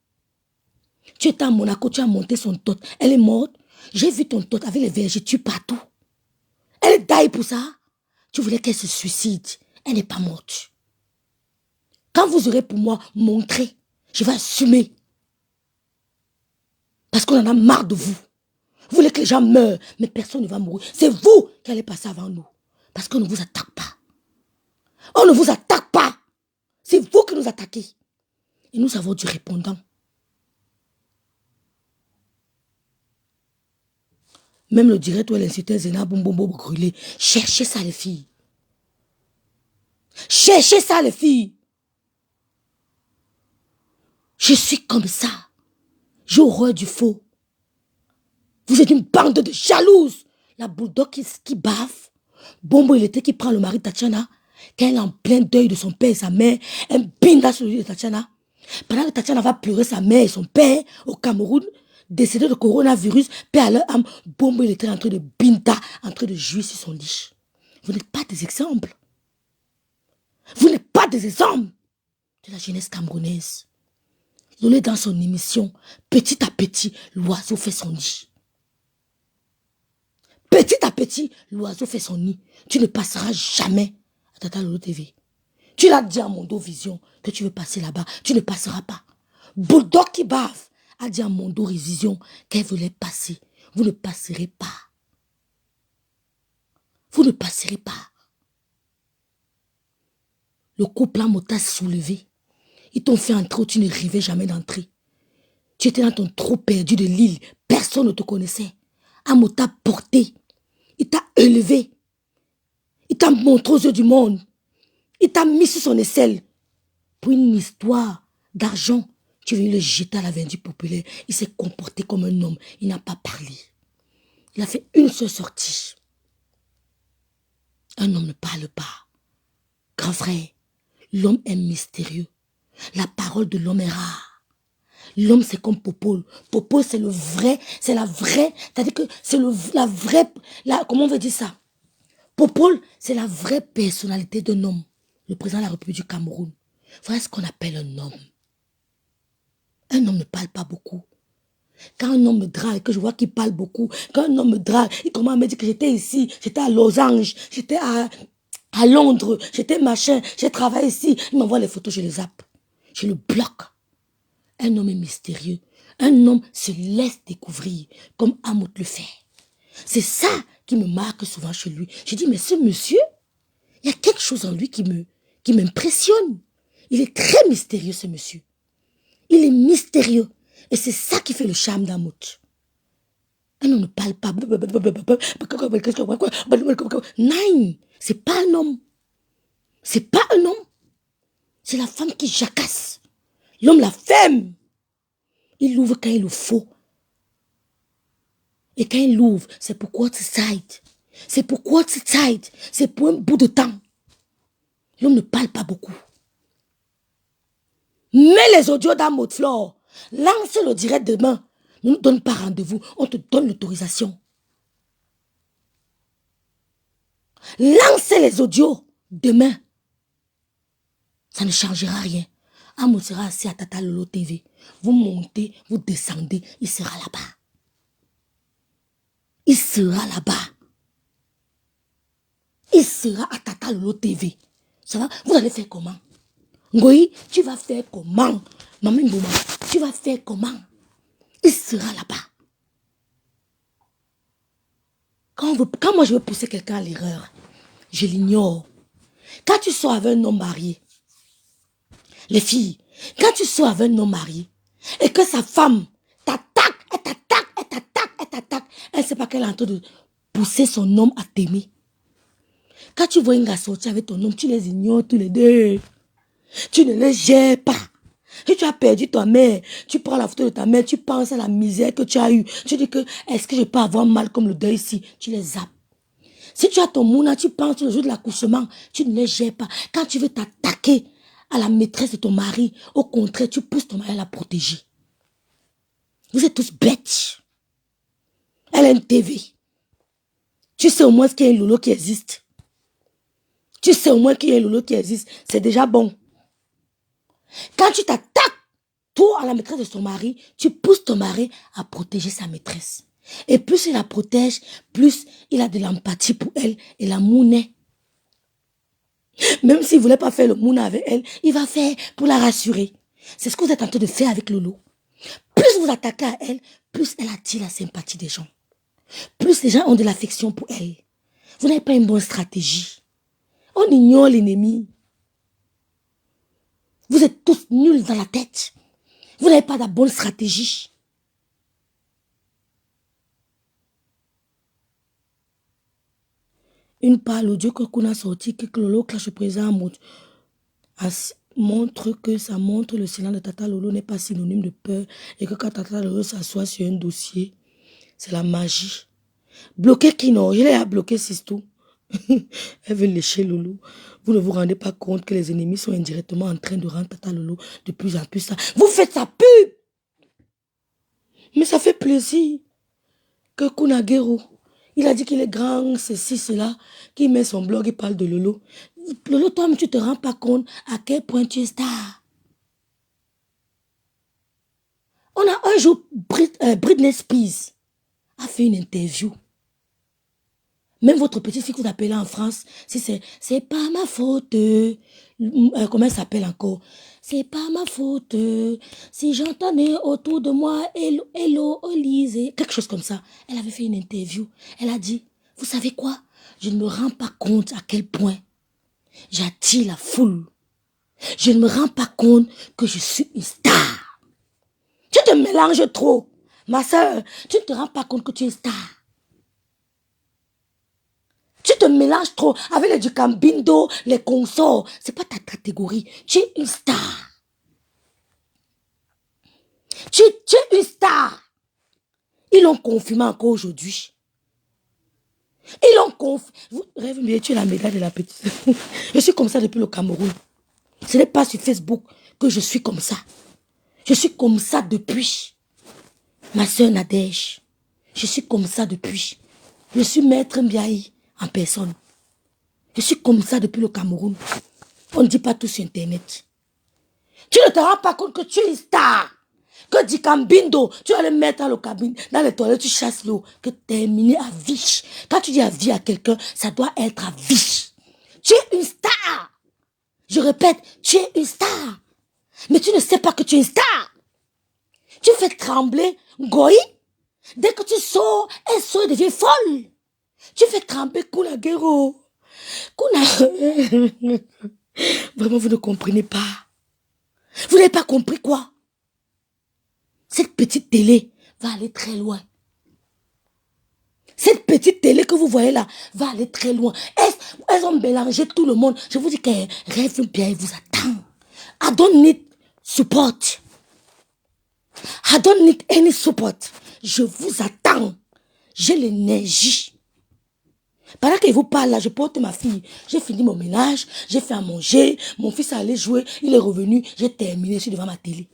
Tu étais à Monaco, tu as monté son tot. Elle est morte. J'ai vu ton tot avec les vergetures partout. Elle est pour ça. Tu voulais qu'elle se suicide. Elle n'est pas morte. Quand vous aurez pour moi montré, je vais assumer. Parce qu'on en a marre de vous. Vous voulez que les gens meurent, mais personne ne va mourir. C'est vous qui allez passer avant nous. Parce qu'on ne vous attaque pas. On ne vous attaque pas. C'est vous qui nous attaquez. Et nous avons du répondant. Même le direct où elle incitait Zena Boum brûlé. Cherchez ça les filles. Cherchez ça les filles. Je suis comme ça. J'ai horreur du faux. Vous êtes une bande de jalouses. La bulldog qui bave. Bombo il était qui prend le mari de Tatiana. Quand elle est en plein deuil de son père et sa mère. Elle binda sur le lit de Tatiana. Pendant que Tatiana va pleurer sa mère et son père au Cameroun. Décédé de coronavirus. Père à leur âme. Bombo il était en train de binda. En train de jouir sur son lit. Vous n'êtes pas des exemples. Vous n'êtes pas des exemples de la jeunesse camerounaise. Lolé dans son émission, petit à petit, l'oiseau fait son nid. Petit à petit, l'oiseau fait son nid. Tu ne passeras jamais à Tata Lolo TV. Tu l'as dit à Mondo Vision que tu veux passer là-bas. Tu ne passeras pas. Bulldog qui bave a dit à Mondo Vision qu'elle voulait passer. Vous ne passerez pas. Vous ne passerez pas. Le couple là t'a soulevé. Ils t'ont fait entrer où tu ne rêvais jamais d'entrer. Tu étais dans ton trou perdu de l'île. Personne ne te connaissait. Amo t'a porté. Il t'a élevé. Il t'a montré aux yeux du monde. Il t'a mis sur son aisselle. Pour une histoire d'argent, tu es venu le jeter à la vindicte populaire. Il s'est comporté comme un homme. Il n'a pas parlé. Il a fait une seule sortie. Un homme ne parle pas. Grand frère, l'homme est mystérieux. La parole de l'homme est rare. L'homme, c'est comme Popol. Popol, c'est le vrai, c'est la vraie, c'est-à-dire que c'est la vraie, comment on veut dire ça? Popol, c'est la vraie personnalité d'un homme. Le président de la République du Cameroun. Voilà ce qu'on appelle un homme. Un homme ne parle pas beaucoup. Quand un homme me drague, que je vois qu'il parle beaucoup, quand un homme me drague, il commence à me dire que j'étais ici, j'étais à Los Angeles, j'étais à Londres, j'étais machin, j'ai travaillé ici. Il m'envoie les photos, je les zappe. Je le bloque. Un homme est mystérieux. Un homme se laisse découvrir comme Amout le fait. C'est ça qui me marque souvent chez lui. Je dis, mais ce monsieur, il y a quelque chose en lui qui m'impressionne. Il est très mystérieux, ce monsieur. Il est mystérieux. Et c'est ça qui fait le charme d'Amout. Un homme ne parle pas. Non, c'est pas un homme. C'est pas un homme. C'est la femme qui jacasse. L'homme la ferme. Il l'ouvre quand il le faut. Et quand il l'ouvre, c'est pour quarter side. C'est pour quarter side. C'est pour un bout de temps. L'homme ne parle pas beaucoup. Mets les audios dans Mode Flore. Lance le direct demain. Ne nous donne pas rendez-vous. On te donne l'autorisation. Lancez les audios demain. Ça ne changera rien. Amo sera assis à Tata Lolo TV. Vous montez, vous descendez, il sera là-bas. Il sera là-bas. Il sera à Tata Lolo TV. Ça va? Vous allez faire comment? Ngoï, tu vas faire comment? Maman Mbouma, tu vas faire comment? Il sera là-bas. Quand moi je veux pousser quelqu'un à l'erreur, je l'ignore. Quand tu sors avec un homme marié, les filles, quand tu sors avec un homme marié et que sa femme t'attaque, elle ne sait pas qu'elle est en train de pousser son homme à t'aimer. Quand tu vois une gars sortir avec ton homme, tu les ignores tous les deux. Tu ne les gères pas. Si tu as perdu ta mère, tu prends la photo de ta mère, tu penses à la misère que tu as eue. Tu dis que, est-ce que je peux avoir mal comme le deuil ici? Tu les zappes. Si tu as ton mouna, tu penses le jour de l'accouchement, tu ne les gères pas. Quand tu veux t'attaquer à la maîtresse de ton mari, au contraire, tu pousses ton mari à la protéger. Vous êtes tous bêtes. Elle a une TV. Tu sais au moins qu'il y a un Lolo qui existe. Tu sais au moins qu'il y a un Lolo qui existe. C'est déjà bon. Quand tu t'attaques, toi, à la maîtresse de son mari, tu pousses ton mari à protéger sa maîtresse. Et plus il la protège, plus il a de l'empathie pour elle et l'amour naît. Même s'il ne voulait pas faire le mouna avec elle, il va faire pour la rassurer. C'est ce que vous êtes en train de faire avec Lolo. Plus vous attaquez à elle, plus elle attire la sympathie des gens. Plus les gens ont de l'affection pour elle. Vous n'avez pas une bonne stratégie. On ignore l'ennemi. Vous êtes tous nuls dans la tête. Vous n'avez pas de bonne stratégie. Une part, l'audio que qu'on a sorti, que Lolo clash au président montre que ça montre le silence de Tata Lolo n'est pas synonyme de peur et que quand Tata Lolo s'assoit sur un dossier, c'est la magie. Bloquer qui non? Je l'ai bloqué Sistou. Elle veut lécher Lolo. Vous ne vous rendez pas compte que les ennemis sont indirectement en train de rendre Tata Lolo de plus en plus ça. Vous faites sa pub! Mais ça fait plaisir que Kunagero, il a dit qu'il est grand, ceci, cela, qu'il met son blog, il parle de Lolo. Lolo, toi, tu ne te rends pas compte à quel point tu es star. On a un jour, Britney Spears a fait une interview. Même votre petite fille que vous appelez en France, si c'est pas ma faute. Comment elle s'appelle encore? C'est pas ma faute. Si j'entendais autour de moi, hello, Olise, quelque chose comme ça. Elle avait fait une interview. Elle a dit, vous savez quoi? Je ne me rends pas compte à quel point j'attire la foule. Je ne me rends pas compte que je suis une star. Tu te mélanges trop. Ma soeur, tu ne te rends pas compte que tu es star. Tu te mélanges trop avec les Ducambindo, les consorts. Ce n'est pas ta catégorie. Tu es une star. Tu es une star. Ils l'ont confirmé encore aujourd'hui. Ils l'ont confirmé. Rêve mieux, tu es la médaille de la petite. Je suis comme ça depuis le Cameroun. Ce n'est pas sur Facebook que je suis comme ça. Je suis comme ça depuis. Ma soeur Nadège. Je suis comme ça depuis. Je suis maître Mbiaï en personne. Je suis comme ça depuis le Cameroun. On ne dit pas tout sur Internet. Tu ne te rends pas compte que tu es une star. Que Dicambindo, tu vas le mettre dans le cabine, dans les toilettes, tu chasses l'eau. Que terminé à vie. Quand tu dis à vie à quelqu'un, ça doit être à vie. Tu es une star. Je répète, tu es une star. Mais tu ne sais pas que tu es une star. Tu fais trembler Goï. Dès que tu sors, elle sort et devient folle. Tu fais trembler Kunagero. Vraiment, vous ne comprenez pas. Vous n'avez pas compris quoi? Cette petite télé va aller très loin. Cette petite télé que vous voyez là va aller très loin. Elles ont mélangé tout le monde. Je vous dis que Rêve bien, vous attend. I don't need support. I don't need any support. Je vous attends. J'ai l'énergie. Pendant que je vous parle là, je porte ma fille. J'ai fini mon ménage, j'ai fait à manger, mon fils est allé jouer, il est revenu, j'ai terminé, je suis devant ma télé.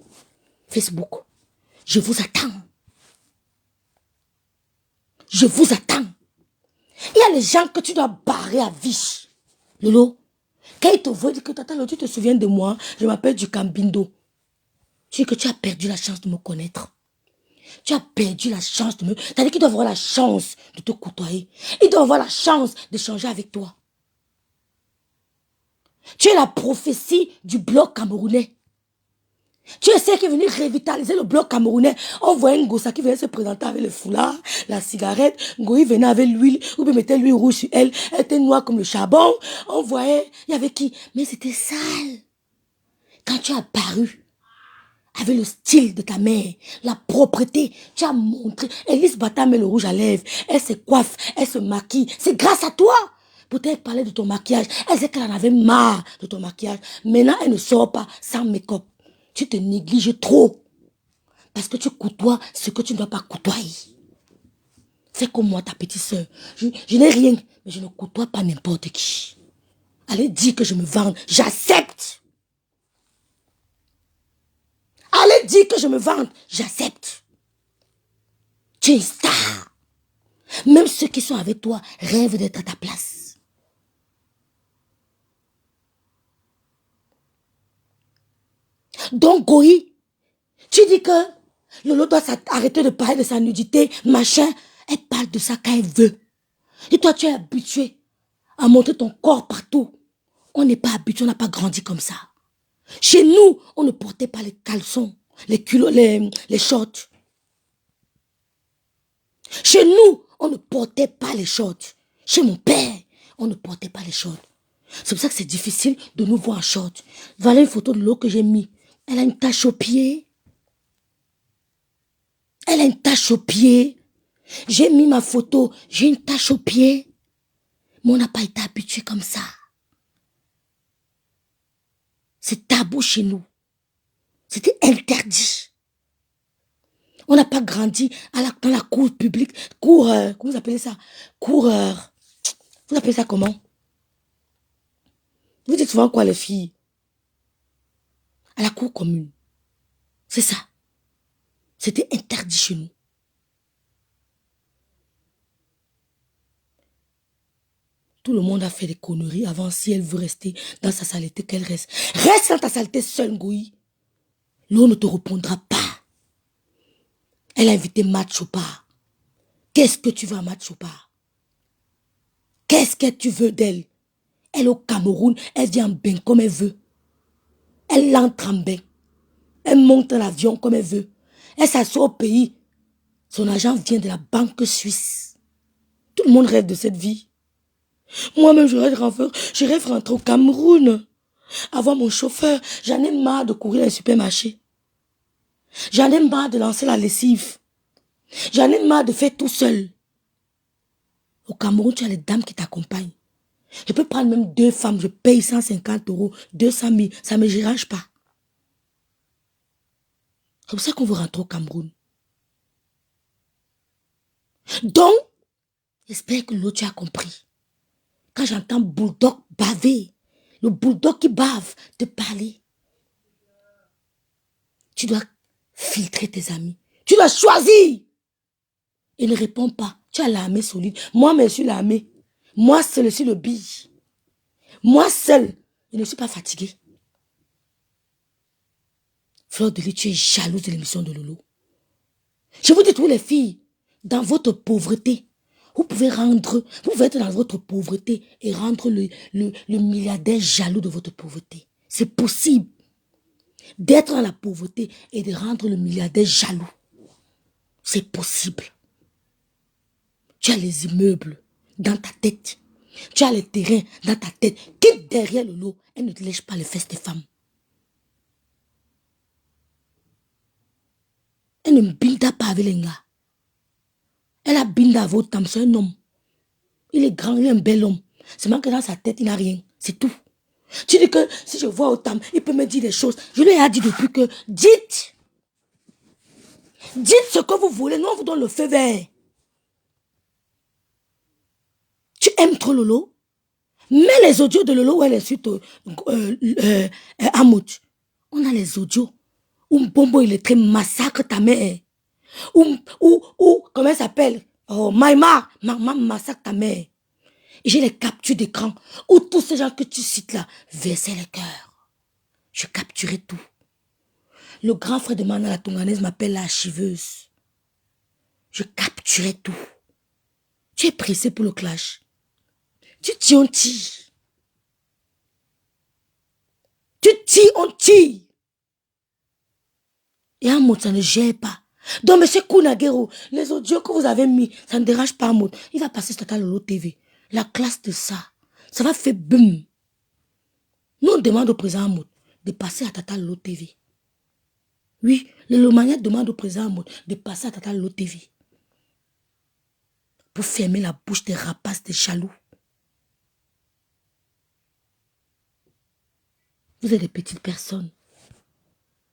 Facebook. Je vous attends. Je vous attends. Il y a les gens que tu dois barrer à vie. Lolo, quand ils te voient, ils disent que Tata, tu te souviens de moi, je m'appelle Ducambindo. Tu dis que tu as perdu la chance de me connaître. Tu as perdu la chance de me... C'est-à-dire qu'il doit avoir la chance de te côtoyer. Il doit avoir la chance d'échanger avec toi. Tu es la prophétie du bloc camerounais. Tu es celle qui est venue revitaliser le bloc camerounais. On voyait Ngossa qui venait se présenter avec le foulard, la cigarette. Ngoï venait avec l'huile, ou bien mettait l'huile rouge sur elle. Elle était noire comme le charbon. On voyait, il y avait qui? Mais c'était sale. Quand tu as apparu, avec le style de ta mère, la propreté, tu as montré. Elise Bata met le rouge à lèvres, elle se coiffe, elle se maquille. C'est grâce à toi. Peut-être parler de ton maquillage. Elle sait qu'elle en avait marre de ton maquillage. Maintenant, elle ne sort pas sans make-up. Tu te négliges trop. Parce que tu côtoies ce que tu ne dois pas côtoyer. Fais comme moi, ta petite soeur. Je n'ai rien, mais je ne côtoie pas n'importe qui. Allez dire que je me vende, j'accepte. Allez dire que je me vende, j'accepte. Tu es une star. Même ceux qui sont avec toi rêvent d'être à ta place. Donc, Goï, tu dis que Lolo doit arrêter de parler de sa nudité, machin. Elle parle de ça quand elle veut. Et toi, tu es habitué à montrer ton corps partout. On n'est pas habitué, on n'a pas grandi comme ça. Chez nous, on ne portait pas les caleçons, les culottes, les shorts. Chez nous, on ne portait pas les shorts. Chez mon père, on ne portait pas les shorts. C'est pour ça que c'est difficile de nous voir en short. Voilà une photo de l'eau que j'ai mis. Elle a une tache au pied. Elle a une tache au pied. J'ai mis ma photo, j'ai une tache au pied. Mais on n'a pas été habitué comme ça. C'est tabou chez nous. C'était interdit. On n'a pas grandi dans la cour publique. Comment vous appelez ça? Coureur. Vous appelez ça comment? Vous dites souvent quoi les filles? À la cour commune. C'est ça. C'était interdit chez nous. Tout le monde a fait des conneries avant. Si elle veut rester dans sa saleté, qu'elle reste. Reste dans ta saleté seule, Goï. L'eau ne te répondra pas. Elle a invité Mat Chopa. Qu'est-ce que tu veux à Mat Chopa? Qu'est-ce que tu veux d'elle? Elle est au Cameroun, elle vient en bain comme elle veut. Elle entre en bain. Elle monte dans l'avion comme elle veut. Elle s'assoit au pays. Son argent vient de la banque suisse. Tout le monde rêve de cette vie. Moi-même, je rêve rentrer au Cameroun. Avoir mon chauffeur. J'en ai marre de courir dans les supermarchés. J'en ai marre de lancer la lessive. J'en ai marre de faire tout seul. Au Cameroun, tu as les dames qui t'accompagnent. Je peux prendre même 2 femmes, je paye 150 €, 200 000, ça ne me dérange pas. C'est comme ça qu'on veut rentrer au Cameroun. Donc, j'espère que l'autre tu as compris. Quand j'entends Bulldog baver, le Bulldog qui bave, te parler, tu dois filtrer tes amis. Tu dois choisir. Et ne réponds pas. Tu as l'armée solide. Moi, je suis l'armée. Moi seul, je suis le bille. Moi seul, je ne suis pas fatiguée. Fleur de Lis, tu es jalouse de l'émission de Lolo. Je vous dis, toutes les filles, dans votre pauvreté, vous pouvez être dans votre pauvreté et rendre le milliardaire jaloux de votre pauvreté. C'est possible d'être dans la pauvreté et de rendre le milliardaire jaloux. C'est possible. Tu as les immeubles dans ta tête. Tu as les terrains dans ta tête. Quitte derrière le lot. Elle ne te lèche pas les fesses des femmes. Elle ne binda pas avec les gars. Elle a binda avec Otam. C'est un homme. Il est grand, il est un bel homme. Seulement que dans sa tête, il n'a rien. C'est tout. Tu dis que si je vois Otam, il peut me dire des choses. Je lui ai dit depuis que dites ce que vous voulez. Nous, on vous donne le feu vert. Tu aimes trop Lolo? Mets les audios de Lolo où elle insulte Amout. On a les audios. Où Mbombo il est très massacre ta mère. Ou comment elle s'appelle? Oh, Maïma massacre ta mère. Et j'ai les captures d'écran où tous ces gens que tu cites là versaient les cœurs. Je capturais tout. Le grand frère de Mana la Tonganaise m'appelle la archiveuse. Je capturais tout. Tu es pressé pour le clash. Tu tires, on tire. Tu tires, on tire. Et un mot, ça ne gère pas. Donc, M. Kounagero, les audios que vous avez mis, ça ne dérange pas un mot. Il va passer sur Tata Lolo TV. La classe de ça, ça va faire boum. Nous, on demande au président Amout de passer à Tata Lolo TV. Oui, le Lomania demande au président Amout de passer à Tata Lolo TV. Pour fermer la bouche des rapaces, des jaloux. Vous êtes des petites personnes.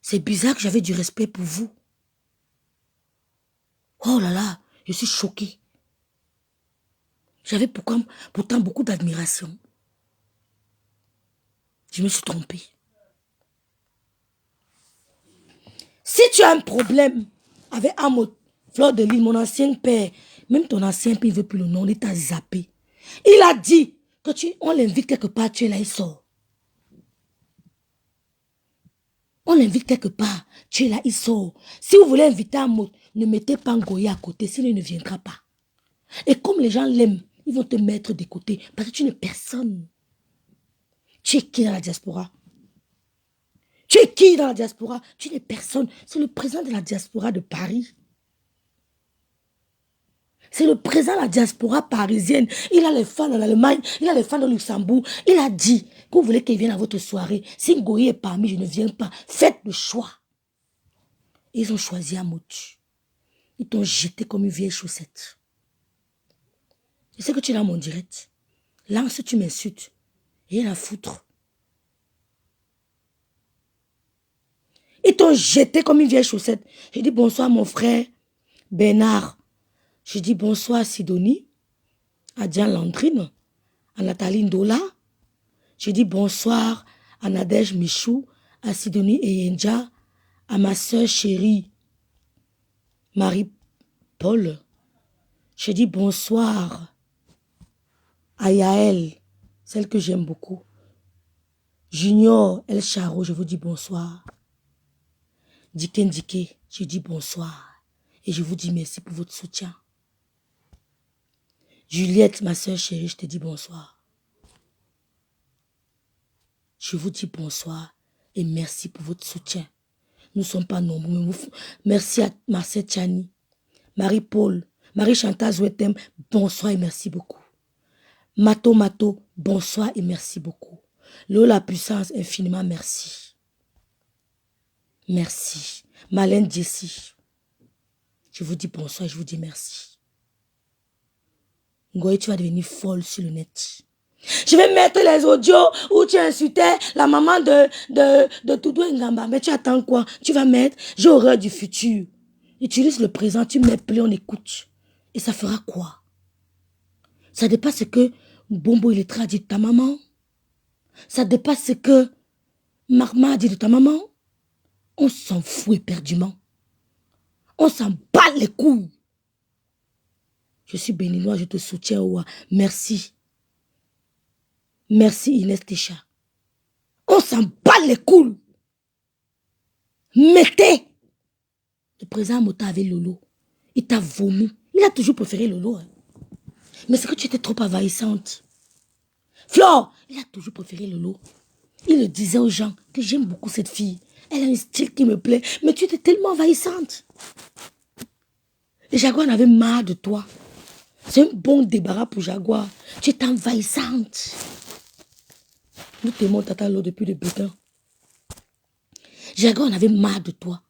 C'est bizarre que j'avais du respect pour vous. Oh là là, je suis choquée. J'avais pourtant beaucoup d'admiration. Je me suis trompée. Si tu as un problème avec Amout, Fleur de Lis, mon ancien père, Même ton ancien père, il ne veut plus le nom, il t'a zappé. Il a dit que on l'invite quelque part, tu es là, il sort. On l'invite quelque part, tu es là, il sort. Si vous voulez inviter un mot, ne mettez pas Ngoyi à côté, sinon il ne viendra pas. Et comme les gens l'aiment, ils vont te mettre de côté, parce que tu n'es personne. Tu es qui dans la diaspora? Tu es qui dans la diaspora? Tu n'es personne. C'est le président de la diaspora de Paris. C'est le président de la diaspora parisienne. Il a les fans en Allemagne, il a les fans au Luxembourg. Il a dit que vous voulez qu'il vienne à votre soirée. Si Ngoyi est parmi, je ne viens pas. Faites le choix. Ils ont choisi Amout. Ils t'ont jeté comme une vieille chaussette. Je sais que tu es dans mon direct. Lance, tu m'insultes. Rien à foutre. Ils t'ont jeté comme une vieille chaussette. Je dis bonsoir mon frère Bernard. Je dis bonsoir à Sidonie, à Diane Landrine, à Nathalie Ndola. Je dis bonsoir à Nadège Michou, à Sidonie Eyenja, à ma soeur chérie Marie-Paul. Je dis bonsoir à Yael, celle que j'aime beaucoup. Junior El Charo, je vous dis bonsoir. Diken Dike, je dis bonsoir. Et je vous dis merci pour votre soutien. Juliette, ma soeur chérie, je te dis bonsoir. Je vous dis bonsoir et merci pour votre soutien. Nous ne sommes pas nombreux. Mais merci à Marcel Tchani, Marie-Paul, Marie-Chantal Zouetem, bonsoir et merci beaucoup. Mato Mato, bonsoir et merci beaucoup. Lola Puissance, infiniment merci. Merci. Malène Jessie, je vous dis bonsoir et je vous dis merci. Ngoyi, tu vas devenir folle sur le net. Je vais mettre les audios où tu insultais la maman de Toudou Ngamba. Mais tu attends quoi? Tu vas mettre, j'ai horreur du futur. Utilise le présent, tu mets play, on écoute. Et ça fera quoi? Ça dépasse ce que Bombo il est traduit de ta maman. Ça dépasse ce que Marma a dit de ta maman. On s'en fout éperdument. On s'en bat les couilles. Je suis béninois, je te soutiens, Oua. Merci. Merci Inès Técha. On s'en bat les couilles. Mettez. Le président Mota avait Lolo. Il t'a vomi. Il a toujours préféré Lolo. Hein. Mais c'est que tu étais trop envahissante. Flore, il a toujours préféré Lolo. Il le disait aux gens que j'aime beaucoup cette fille. Elle a un style qui me plaît. Mais tu étais tellement envahissante. Les Jaguars en avaient marre de toi. C'est un bon débarras pour Jaguar. Tu es envahissante. Nous t'aimons Tata Lo depuis le béguin. Jaguar en avait marre de toi.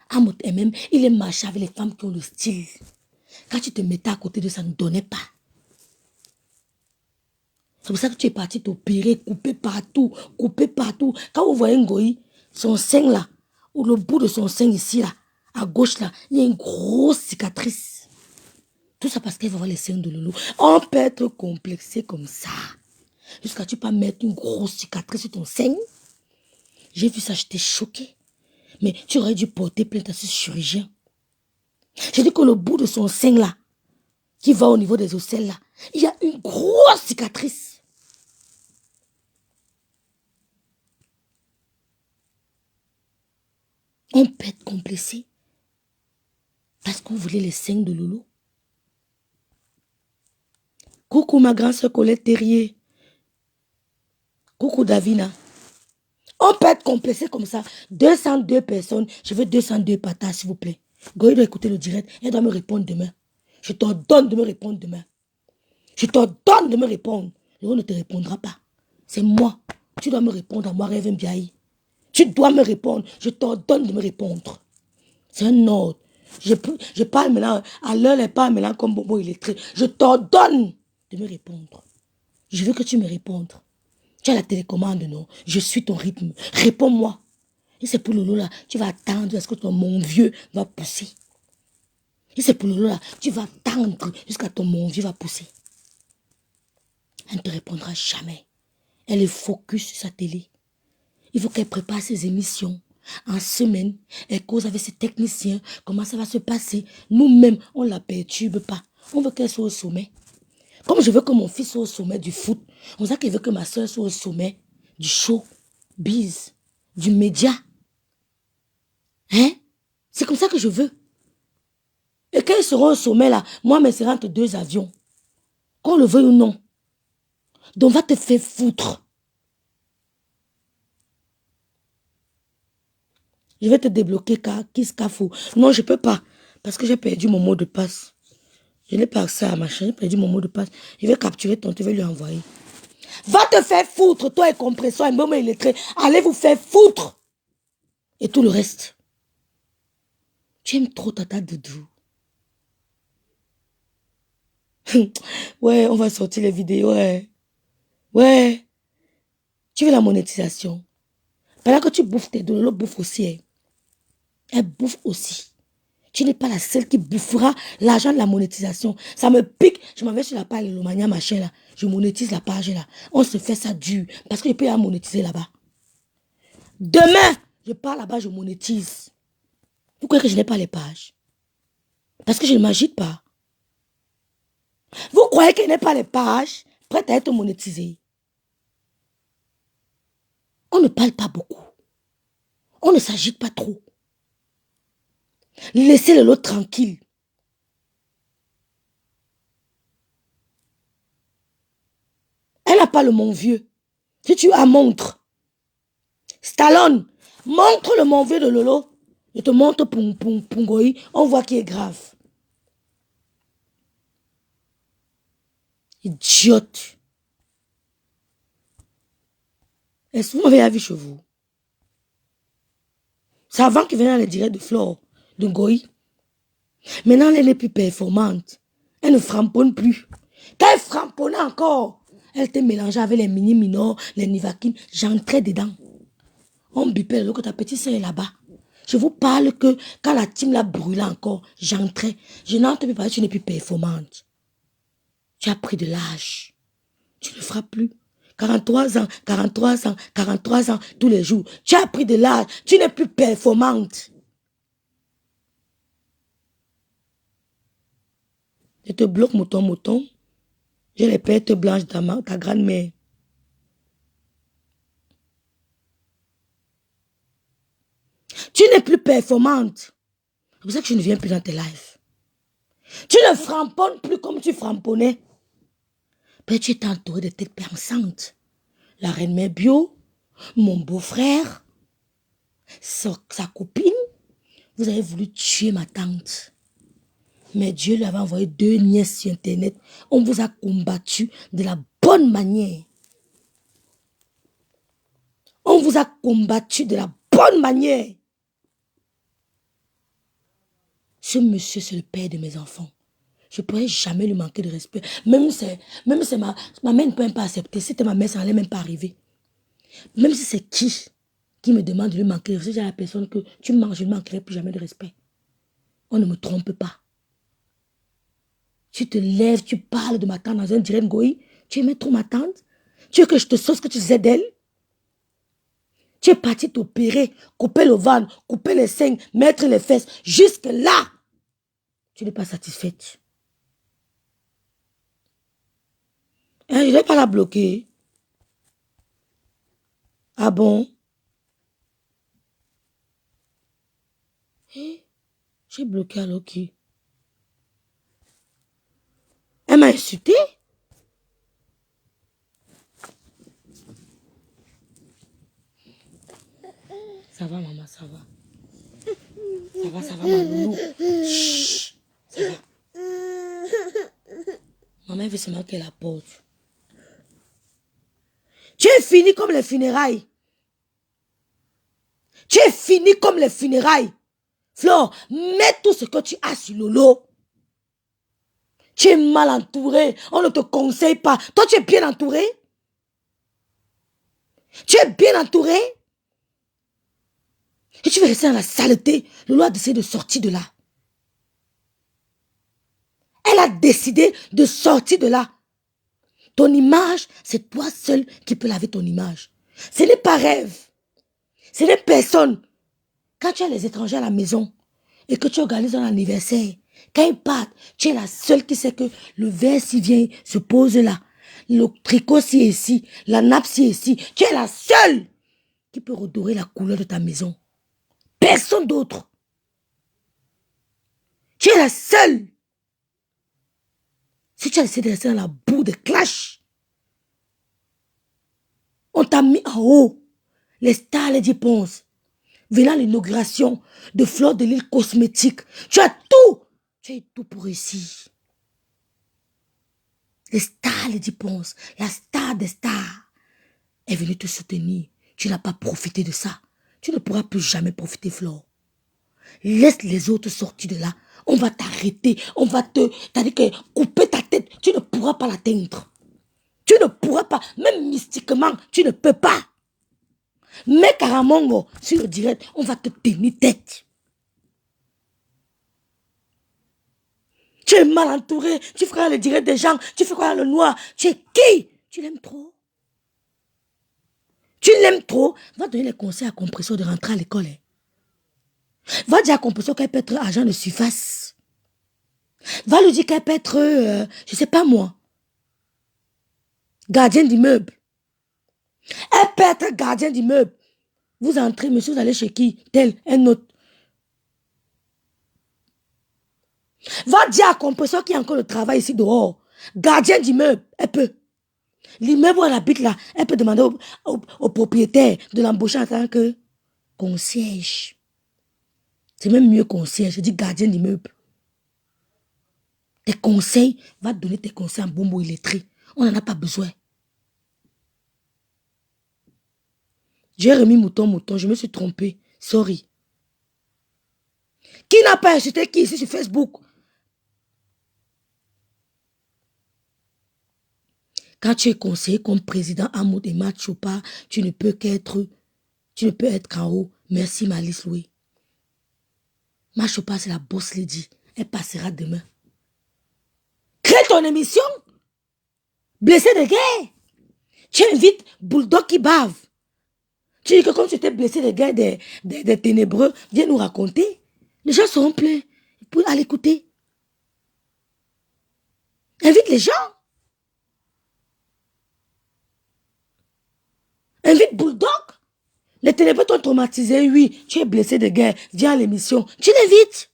Amot même, il est marché avec les femmes qui ont le style. Quand tu te mettais à côté de ça, ne donnait pas. C'est pour ça que tu es parti t'opérer, couper partout, couper partout. Quand vous voyez Ngoyi, son sein là, ou le bout de son sein ici là, à gauche là, il y a une grosse cicatrice. Tout ça parce qu'elle va voir les seins de Lolo. On peut être complexé comme ça. Jusqu'à tu pas mettre une grosse cicatrice sur ton sein. J'ai vu ça, j'étais choquée. Mais tu aurais dû porter plainte à ce chirurgien. J'ai dit que le bout de son sein là, qui va au niveau des ocelles là, il y a une grosse cicatrice. On peut être complexé parce qu'on voulait les seins de Lolo. Coucou ma grande soeur Colette Terrier. Coucou Davina. On peut être complexé comme ça. 202 personnes. Je veux 202 patates, s'il vous plaît. Ngoyi doit écouter le direct. Elle doit me répondre demain. Je t'ordonne de me répondre demain. Je t'ordonne de me répondre. L'autre ne te répondra pas. C'est moi. Tu dois me répondre à moi, Rêve Mbiaye. Tu dois me répondre. Je t'ordonne de me répondre. C'est un ordre. Je parle maintenant. À l'heure, elle parle maintenant comme Bobo illettré. Je t'ordonne de me répondre. Je veux que tu me répondes. Tu as la télécommande, non? Je suis ton rythme. Réponds-moi. Et c'est pour Lolo là, tu vas attendre est-ce que mon vieux va pousser. Et c'est pour Lolo là, tu vas attendre jusqu'à mon vieux va pousser. Elle ne te répondra jamais. Elle est focus sur sa télé. Il faut qu'elle prépare ses émissions. En semaine, elle cause avec ses techniciens comment ça va se passer. Nous-mêmes, on ne la perturbe pas. On veut qu'elle soit au sommet. Comme je veux que mon fils soit au sommet du foot, on sait qu'il veut que ma soeur soit au sommet du show, biz, du média. Hein? C'est comme ça que je veux. Et quand ils seront au sommet là, moi, mais c'est entre 2 avions. Qu'on le veuille ou non. Donc va te faire foutre. Je vais te débloquer Kiss Kafou. Non, je ne peux pas. Parce que j'ai perdu mon mot de passe. Je n'ai pas accès à ma chaîne. J'ai perdu mon mot de passe. Je vais capturer ton, tu vas lui envoyer. Va te faire foutre, toi et compresseur, et même illettré. Allez vous faire foutre. Et tout le reste. Tu aimes trop Tata Doudou. Ouais, on va sortir les vidéos. Ouais. Ouais. Tu veux la monétisation. Pendant que tu bouffes tes deux, l'autre bouffe aussi. Hein. Elle bouffe aussi. Tu n'es pas la seule qui bouffera l'argent de la monétisation. Ça me pique. Je m'en vais sur la page Lomania, machin là. Je monétise la page là. On se fait ça dur. Parce que je peux la monétiser là-bas. Demain, je pars là-bas, je monétise. Vous croyez que je n'ai pas les pages? Parce que je ne m'agite pas. Vous croyez que je n'ai pas les pages prêtes à être monétisées? On ne parle pas beaucoup. On ne s'agite pas trop. Laissez le lot tranquille. Elle n'a pas le mon vieux. Si tu as montre. Stallone, montre le mon vieux de Lolo. Je te montre Pungoï. On voit qu'il est grave. Idiote. Est-ce que vous m'avez vu chez vous? C'est avant qu'il venait dans les directs de Flore, de Goï. Maintenant, elle n'est plus performante. Elle ne framponne plus. Quand elle framponnait encore, elle était mélangée avec les mini minors, les nivakines. J'entrais dedans. On bipait le que ta petite soeur est là-bas. Je vous parle que quand la team l'a brûlé encore, j'entrais. Je n'entre plus parce que tu n'es plus performante. Tu as pris de l'âge. Tu ne feras plus. 43 ans, 43 ans, 43 ans, tous les jours. Tu as pris de l'âge. Tu n'es plus performante. Je te bloque, mouton. J'ai les pertes blanches de ta grand-mère. Tu n'es plus performante. C'est pour ça que je ne viens plus dans tes lives. Tu ne framponnes plus comme tu framponnais. Mais tu es entouré de têtes pensantes. La reine mère bio, mon beau-frère, sa copine. Vous avez voulu tuer ma tante. Mais Dieu lui avait envoyé 2 nièces sur Internet. On vous a combattu de la bonne manière. On vous a combattu de la bonne manière. Ce monsieur, c'est le père de mes enfants. Je ne pourrais jamais lui manquer de respect. Même si ma mère ne peut même pas accepter. Si c'était ma mère, ça n'allait même pas arriver. Même si c'est qui me demande de lui manquer de respect, j'ai la personne que tu manges, je ne manquerai plus jamais de respect. On ne me trompe pas. Tu te lèves, tu parles de ma tante dans un direct Goï. Tu aimais trop ma tante? Tu veux que je te sauce ce que tu disais d'elle? Tu es parti t'opérer, couper le ventre, couper les seins, mettre les fesses. Jusque là, tu n'es pas satisfaite. Hein, je ne vais pas la bloquer. Ah bon? Hein? J'ai bloqué alors qui? Elle m'a insulté? Ça va, maman, ça va. Ça va, ma loulou. Chut, ça va. Maman, elle veut se marquer la porte. Tu es fini comme les funérailles. Tu es fini comme les funérailles. Flore, mets tout ce que tu as sur Lolo. Tu es mal entouré. On ne te conseille pas. Toi, tu es bien entouré. Tu es bien entouré. Et tu veux rester dans la saleté. Lolo a décidé de sortir de là. Elle a décidé de sortir de là. Ton image, c'est toi seul qui peux laver ton image. Ce n'est pas rêve. Ce n'est personne. Quand tu as les étrangers à la maison et que tu organises un anniversaire, Quand ils partent, tu es la seule qui sait que le verre s'il vient, se pose là. Le tricot s'y est ici. La nappe s'y est ici. Tu es la seule qui peut redorer la couleur de ta maison. Personne d'autre. Tu es la seule. Si tu as essayé de rester dans la boue de clash, on t'a mis en haut. Les stars, les dépenses. Venant à l'inauguration de Fleur de Lys Cosmétique. Tu as tout. Tu as tout pour réussir. Les stars, les dépenses. La star des stars est venue te soutenir. Tu n'as pas profité de ça. Tu ne pourras plus jamais profiter, Flore. Laisse les autres sortir de là. On va t'arrêter. On va t'as-dit que couper ta tête. Tu ne pourras pas l'atteindre. Tu ne pourras pas. Même mystiquement, tu ne peux pas. Mais Caramongo, sur le direct, on va te tenir tête. Tu es mal entouré. Tu feras le direct des gens. Tu feras le noir. Tu es qui? Tu l'aimes trop. Tu l'aimes trop. Va donner les conseils à Compression de rentrer à l'école. Hein. Va dire à Compression qu'elle peut être agent de surface. Va lui dire qu'elle peut être, je sais pas moi, gardien d'immeuble. Elle peut être gardien d'immeuble. Vous entrez, monsieur, vous allez chez qui? Tel, un autre. Va dire à Compression qu'il y a encore le travail ici dehors. Gardien d'immeuble, elle peut. L'immeuble où elle habite là, elle peut demander au propriétaire de l'embaucher en tant que concierge. C'est même mieux concierge, je dis gardien d'immeuble. Tes conseils, va donner tes conseils en bombo illettré. On n'en a pas besoin. J'ai remis mouton, je me suis trompé. Sorry. Qui n'a pas acheté qui ici sur Facebook? Quand tu es conseiller comme président Amoud et Machopa, tu ne peux être qu'en haut. Merci Malice Louis. Machopa, c'est la boss lady. Elle passera demain. Crée ton émission. Blessé de guerre. Tu invites Bulldog qui bave. Tu dis que comme tu étais blessé de guerre des ténébreux, viens nous raconter. Les gens seront pleins pour aller écouter. Invite les gens. Invite Bulldog. Les ténébreux t'ont traumatisé, oui. Tu es blessé de guerre. Viens à l'émission. Tu l'invites.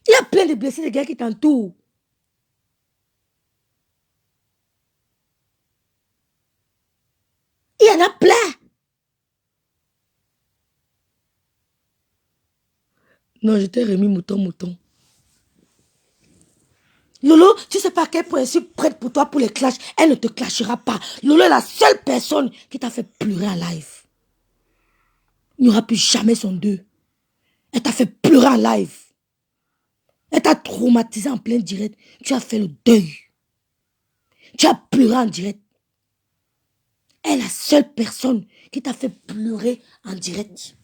Il y a plein de blessés de guerre qui t'entourent. Il y en a plein. Non, je t'ai remis mouton. Lolo, tu sais pas à quel point je suis prête pour toi pour les clashs. Elle ne te clashera pas. Lolo est la seule personne qui t'a fait pleurer en live. Il n'y aura plus jamais son deux. Elle t'a fait pleurer en live. Elle t'a traumatisé en plein direct. Tu as fait le deuil. Tu as pleuré en direct. Elle est la seule personne qui t'a fait pleurer en direct.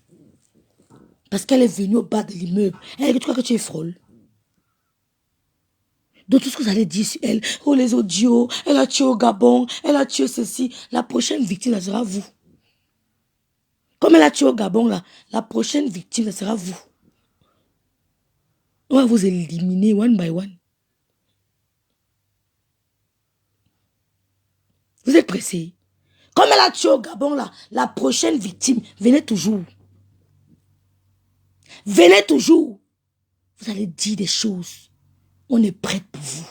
Parce qu'elle est venue au bas de l'immeuble. Elle, tu crois que tu es folle? Donc tout ce que vous allez dire sur elle, oh les audios, elle a tué au Gabon, elle a tué ceci, la prochaine victime, ça sera vous. Comme elle a tué au Gabon, là, la prochaine victime, ça sera vous. On va vous éliminer one by one. Vous êtes pressés? Comme elle a tué au Gabon, là, la prochaine victime, venez toujours. Venez toujours. Vous allez dire des choses. On est prête pour vous.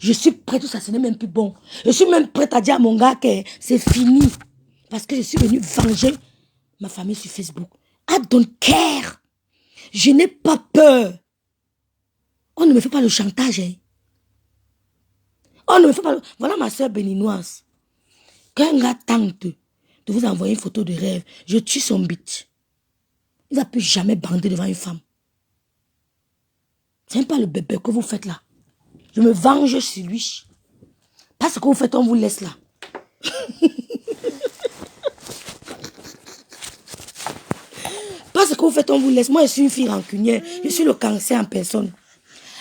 Je suis prête, tout ça, ce n'est même plus bon. Je suis même prête à dire à mon gars que c'est fini. Parce que je suis venue venger ma famille sur Facebook. I don't care. Je n'ai pas peur. On ne me fait pas le chantage. Hein. On ne me fait pas le... Voilà ma soeur béninoise. Quand un gars tente de vous envoyer une photo de rêve, je tue son bite. Il ne va plus jamais bander devant une femme. Ce n'est pas le bébé que vous faites là. Je me venge sur lui. Pas ce que vous faites, on vous laisse là. Pas ce que vous faites, on vous laisse. Moi, je suis une fille rancunière. Je suis le cancer en personne.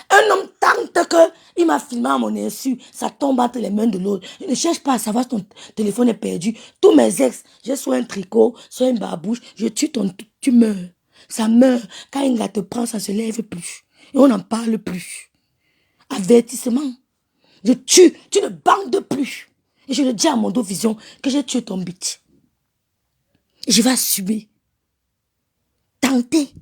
Un homme tente qu'il m'a filmé à mon insu. Ça tombe entre les mains de l'autre. Je ne cherche pas à savoir si ton téléphone est perdu. Tous mes ex, j'ai soit un tricot, soit une barbouche. Je tue tu meurs. Ça meurt. Quand un gars te prend, ça ne se lève plus. Et on n'en parle plus. Avertissement. Je tue. Tu ne bandes plus. Et je le dis à mon dos vision que j'ai tué ton bit. Et je vais assumer. Tenter.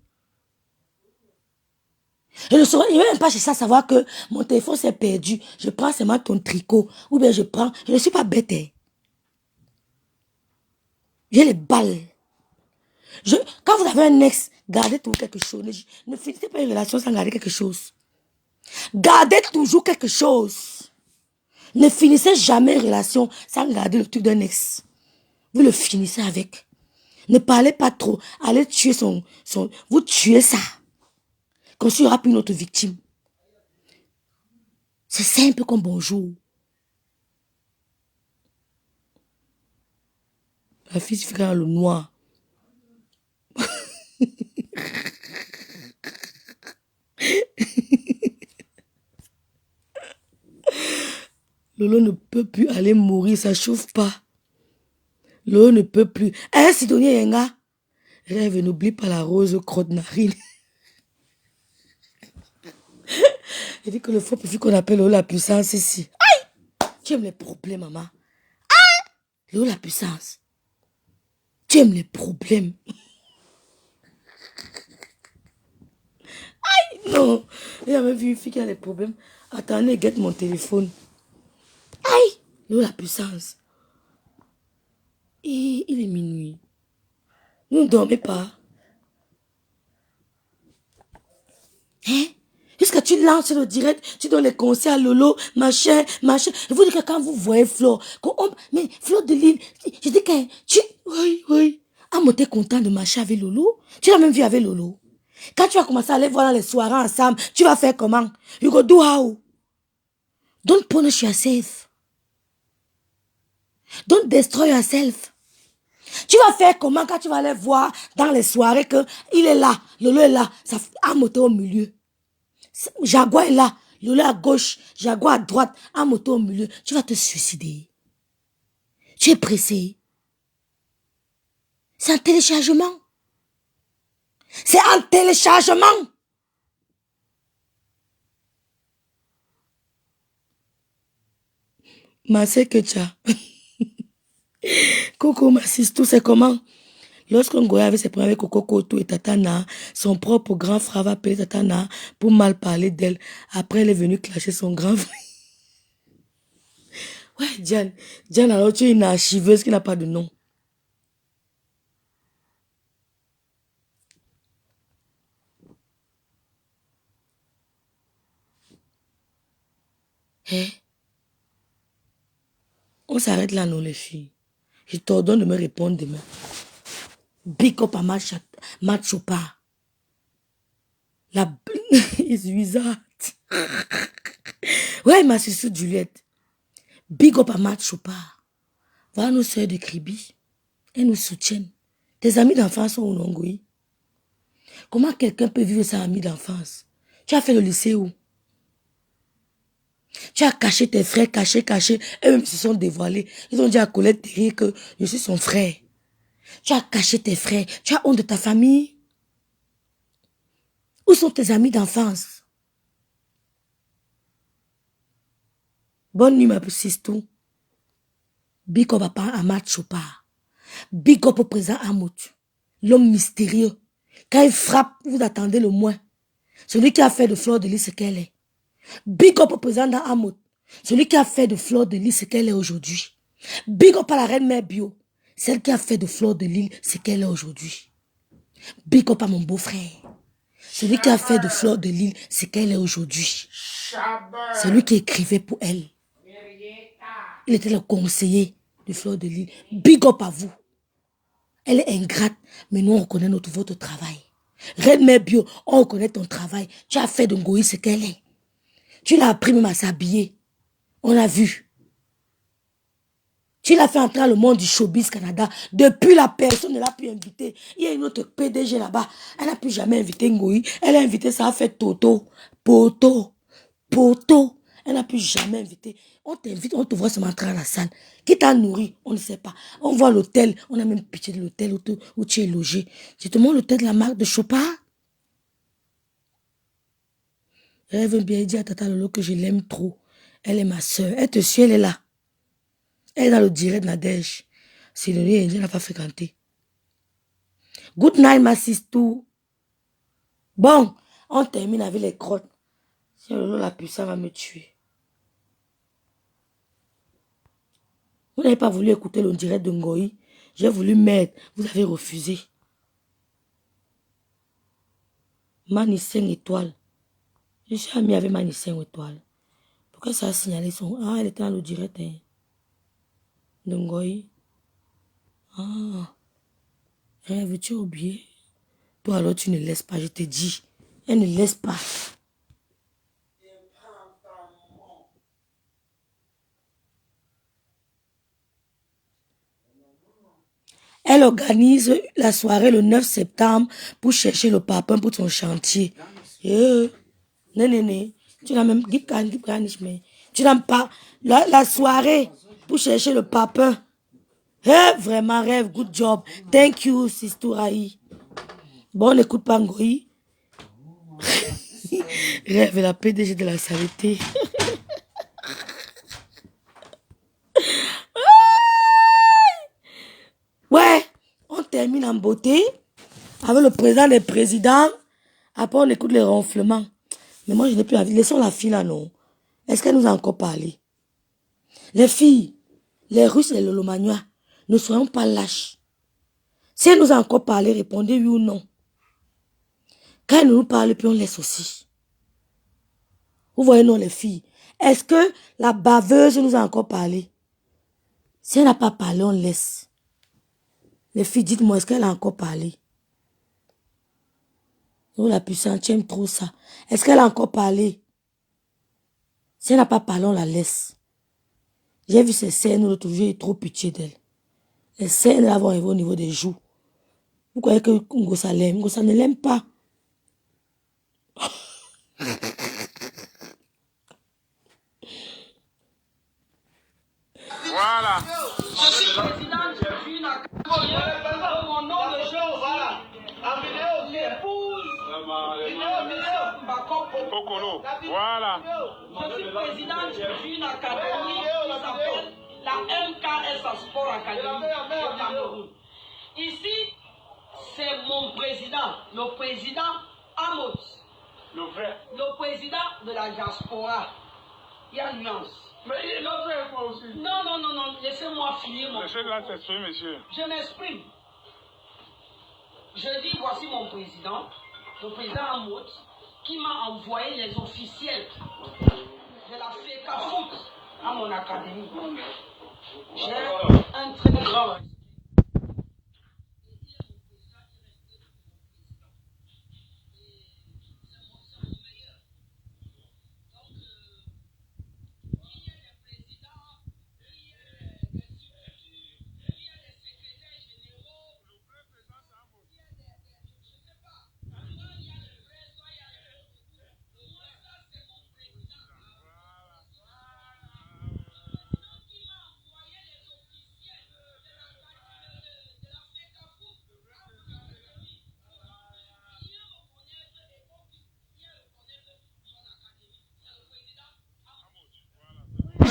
Je ne saurais même pas chercher à savoir que mon téléphone s'est perdu. Je prends seulement ton tricot. Ou bien je prends... Je ne suis pas bête. Hein. J'ai les balles. Quand vous avez un ex, gardez toujours quelque chose. Ne finissez pas une relation sans garder quelque chose. Gardez toujours quelque chose. Ne finissez jamais une relation sans garder le truc d'un ex. Vous le finissez avec. Ne parlez pas trop. Allez tuer son... Vous tuez ça. Comme s'il n'y aura plus une autre victime. C'est simple comme bonjour. La fille se fait dans le noir. Lolo ne peut plus aller mourir, ça chauffe pas. Lolo ne peut plus. Eh, Sidonie Yenga. Rêve, n'oublie pas la rose crotte narine. Il dit que le faux profil qu'on appelle Lolo la puissance ici. Aïe! Tu aimes les problèmes, maman. Aïe! Lolo la puissance. Tu aimes les problèmes. Aïe! Non. Il y a même vu une fille qui a des problèmes. Attendez, guette mon téléphone. Aïe! Lolo la puissance. Et il est minuit. Vous ne dormez pas. Hein? Jusqu'à tu lances le direct, tu donnes les conseils à Lolo, machin. Je vous dis que quand vous voyez Flo, mais Flo de Lille, je dis que tu... Oui. Ah, moi, t'es content de marcher avec Lolo? Tu l'as même vu avec Lolo. Quand tu vas commencer à aller voir dans les soirées ensemble, tu vas faire comment? You go do how? Don't punish yourself. Don't destroy yourself. Tu vas faire comment quand tu vas aller voir dans les soirées que il est là, Lolo est là, ça a moto au milieu. Jaguar est là, Lolo à gauche, Jaguar à droite, un moto au milieu. Tu vas te suicider. Tu es pressé. C'est un téléchargement. C'est un téléchargement. Ma Kecha. Coco, ma tout c'est comment? Lorsqu'on goya avait ses problèmes avec Coco Koto et Tatana, son propre grand frère va appeler Tatana pour mal parler d'elle. Après, elle est venue clasher son grand frère. Ouais, Diane, alors tu es une archiveuse qui n'a pas de nom. Hein? On s'arrête là, non, les filles. Je t'ordonne de me répondre demain. Big up à Matt Chopard. La is wizard. Ouais, ma sœur Juliette. Big up à Matt Chopard. Voilà nos sœurs de Kribi. Elles nous soutiennent. Tes amis d'enfance sont au Nongoï. Comment quelqu'un peut vivre sans amis d'enfance? Tu as fait le lycée où? Tu as caché tes frères, caché. Eux-mêmes se sont dévoilés. Ils ont dit à Colette Thierry que je suis son frère. Tu as caché tes frères. Tu as honte de ta famille. Où sont tes amis d'enfance? Bonne nuit, ma petite tout. Big up à Matt Chopard. Big up au président Amout. L'homme mystérieux. Quand il frappe, vous attendez le moins. Celui qui a fait de Fleur de Lys ce qu'elle est. Big up au président Amout. Celui qui a fait de Fleur de Lys ce qu'elle est aujourd'hui. Big up à la reine mère bio. Celle qui a fait de Fleur de Lys ce qu'elle est aujourd'hui. Big up à mon beau-frère. Celui qui a fait de Fleur de Lys ce qu'elle est aujourd'hui. Celui qui écrivait pour elle. Il était le conseiller de Fleur de Lys. Big up à vous. Elle est ingrate, mais nous on reconnaît votre travail. Reine mère bio, on reconnaît ton travail. Tu as fait de Ngoï ce qu'elle est. Tu l'as appris même à s'habiller. On a vu. Tu l'as fait entrer dans le monde du showbiz Canada. Depuis la personne ne l'a plus invité. Il y a une autre PDG là-bas. Elle n'a plus jamais invité Ngoï. Elle a invité ça, a fait Toto. Poto. Elle n'a plus jamais invité. On t'invite, on te voit seulement entrer à la salle. Qui t'a nourri? On ne sait pas. On voit l'hôtel. On a même pitié de l'hôtel où tu es logé. Je te montre l'hôtel de la marque de Chopard. Elle veut bien dire à Tata Lolo que je l'aime trop. Elle est ma soeur. Elle te suit, elle est là. Elle est dans le direct de Nadège. C'est le lieu elle n'a pas fréquenté. Good night, ma sister. Bon, on termine avec les crottes. Si Lolo la puissance va me tuer. Vous n'avez pas voulu écouter le direct de Ngoï. J'ai voulu mettre. Vous avez refusé. Mani 5 étoiles. Je suis amie avec Mani 5 étoiles. Pourquoi ça a signalé son... Ah, elle était dans le direct. Hein. De Ngoï. Ah. Veux-tu oublier? Toi alors tu ne laisses pas, je te dis. Elle ne laisse pas. Elle organise la soirée le 9 septembre pour chercher le papin pour son chantier. Non. Tu n'as même tu n'as pas la soirée pour chercher le papin. Vraiment rêve, good job. Thank you, Sister Raï. Bon, on n'écoute pas Ngoï. Rêve la PDG de la saleté. Ouais, on termine en beauté avec le président des présidents. Après, on écoute les ronflements. Mais moi, je n'ai plus envie. Laissons la fille là, non. Est-ce qu'elle nous a encore parlé? Les filles, les Russes et les Lolomagnois, ne soyons pas lâches. Si elle nous a encore parlé, répondez oui ou non. Quand elle ne nous parle plus, on laisse aussi. Vous voyez, non, les filles. Est-ce que la baveuse nous a encore parlé? Si elle n'a pas parlé, on laisse. Les filles, dites-moi, est-ce qu'elle a encore parlé? Oh, la puissance, tu aimes trop ça. Est-ce qu'elle a encore parlé? Si elle n'a pas parlé, on la laisse. J'ai vu ces scènes où l'autre jour, j'ai trop pitié d'elle. Les scènes là vont arriver au niveau des joues. Vous croyez que Ngosa l'aime? Ngosa ne l'aime pas. Voilà. Je suis présidente d'une académie. Mon nom de jeu, voilà. L'épouse. Okolo. Voilà. Je suis présidente d'une académie qui s'appelle la MKS Sport Academy au Cameroun. Ici, c'est mon président, le président Amos. Le président de la diaspora. Il y a une nuance. Mais il a fait quoi aussi? Non, laissez-moi finir mon... Monsieur là s'exprime, monsieur. Je m'exprime. Je dis, voici mon président, le président Amos, qui m'a envoyé les officiels de la FECAFOOT à mon académie. J'ai un très grand respect.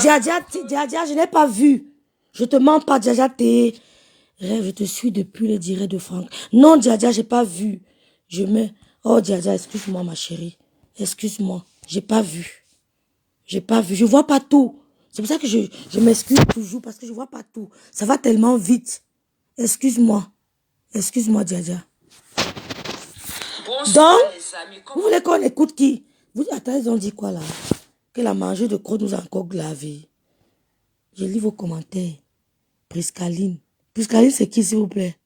Djadia, je n'ai pas vu. Je te mens pas, Djadia, t'es... Rêve, je te suis depuis le direct de Franck. Non, Djadia, j'ai pas vu. Je me... Oh, Djadia, excuse-moi, ma chérie. Excuse-moi. J'ai pas vu. J'ai pas vu. Je vois pas tout. C'est pour ça que je m'excuse toujours, parce que je vois pas tout. Ça va tellement vite. Excuse-moi. Excuse-moi, Djadia. Donc, vous voulez qu'on écoute qui? Attends, ils ont dit quoi là? Que la mangeuse de crotte nous a encore glavé. Je lis vos commentaires. Priscaline. Priscaline, c'est qui, s'il vous plaît?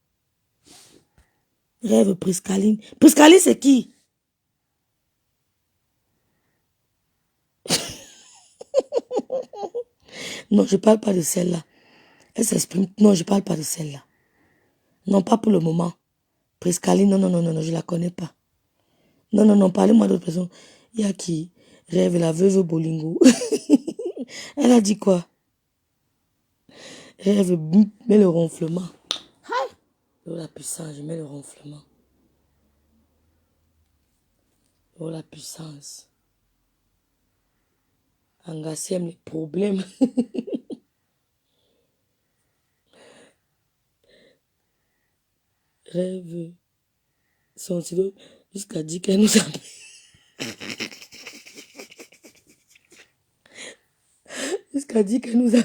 Rêve, Priscaline. Priscaline, c'est qui? Non, je parle pas de celle-là. Elle s'exprime. Non, je parle pas de celle-là. Non, pas pour le moment. Priscaline, non, je la connais pas. Non, parlez-moi d'autres personnes. Il y a qui? Rêve, la veuve Bolingo. Elle a dit quoi? Rêve, mets le ronflement. Oh la puissance, je mets le ronflement. Oh la puissance. Angassi aime les problèmes. Rêve. Son stylo jusqu'à dire qu'elle nous a... Jusqu'à dire qu'elle nous a...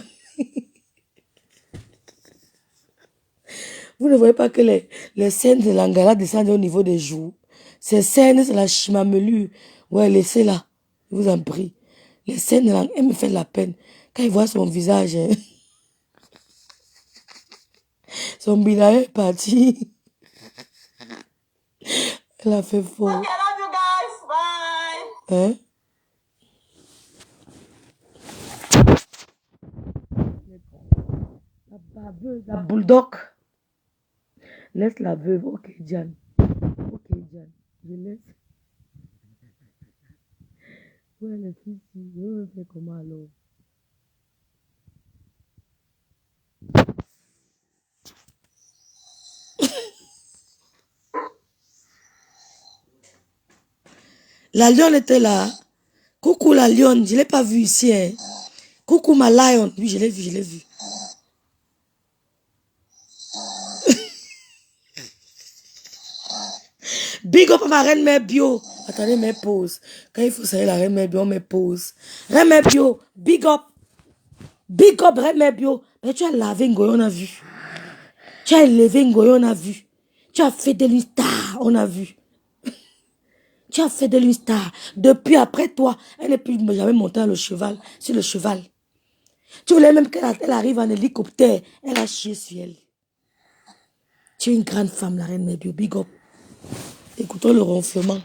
Vous ne voyez pas que les scènes de l'Angala descendent au niveau des joues. Ces scènes, c'est la chimamelue. Ouais, laissez-la. Je vous en prie. Les scènes de l'Angala, elle me fait de la peine. Quand il voit son visage, hein, son bilan est parti. Elle a fait fort. Okay, I love you guys. Bye. Hein? La baveuse, la bulldog. Laisse la veuve. Ok, Diane. Ok, Diane. Je laisse. Ouais, les filles, je vais faire comment alors? La lionne était là. Coucou la lionne, je ne l'ai pas vue ici. Hein. Coucou ma lion. Oui, je l'ai vue, je l'ai vue. Big up à ma reine mère bio. Attendez, mes pauses. Quand il faut savoir la reine mère bio, on met pause. Reine mère bio, big up. Big up, reine mère bio. Mais tu as lavé Ngoyo, on a vu. Tu as élevé Ngoyo, on a vu. Tu as fait de lui star, on a vu. Tu as fait de lui star. Depuis après toi, elle n'est plus jamais montée sur le cheval. Tu voulais même qu'elle arrive en hélicoptère. Elle a chié sur elle. Tu es une grande femme, la reine mère bio. Big up. Écoutons le ronflement.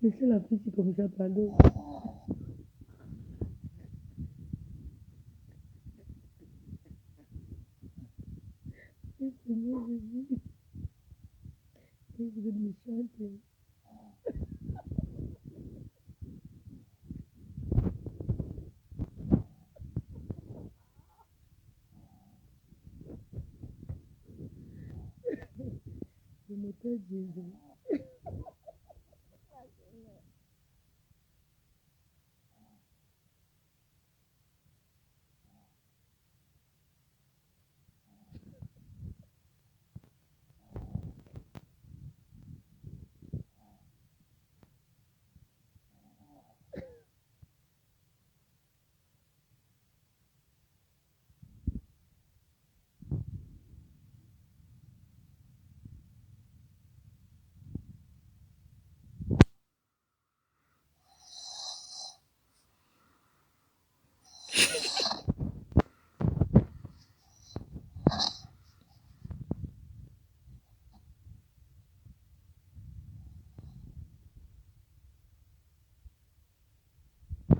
Laissez la petite comme ça, pardon. Seigneur Jésus. Vous êtes méchante. Je m'appelle Jésus.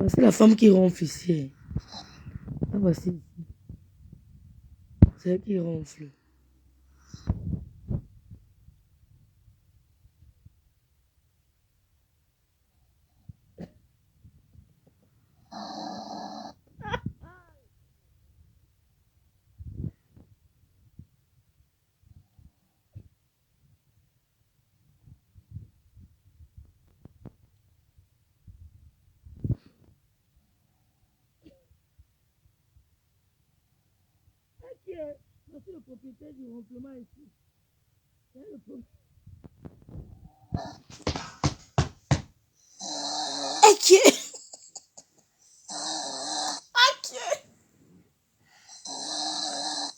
C'est la femme qui ronfle ici. Ah, voici. C'est elle qui ronfle. C'est le propriétaire du ronflement ici. C'est le propriétaire. Ok. Ok.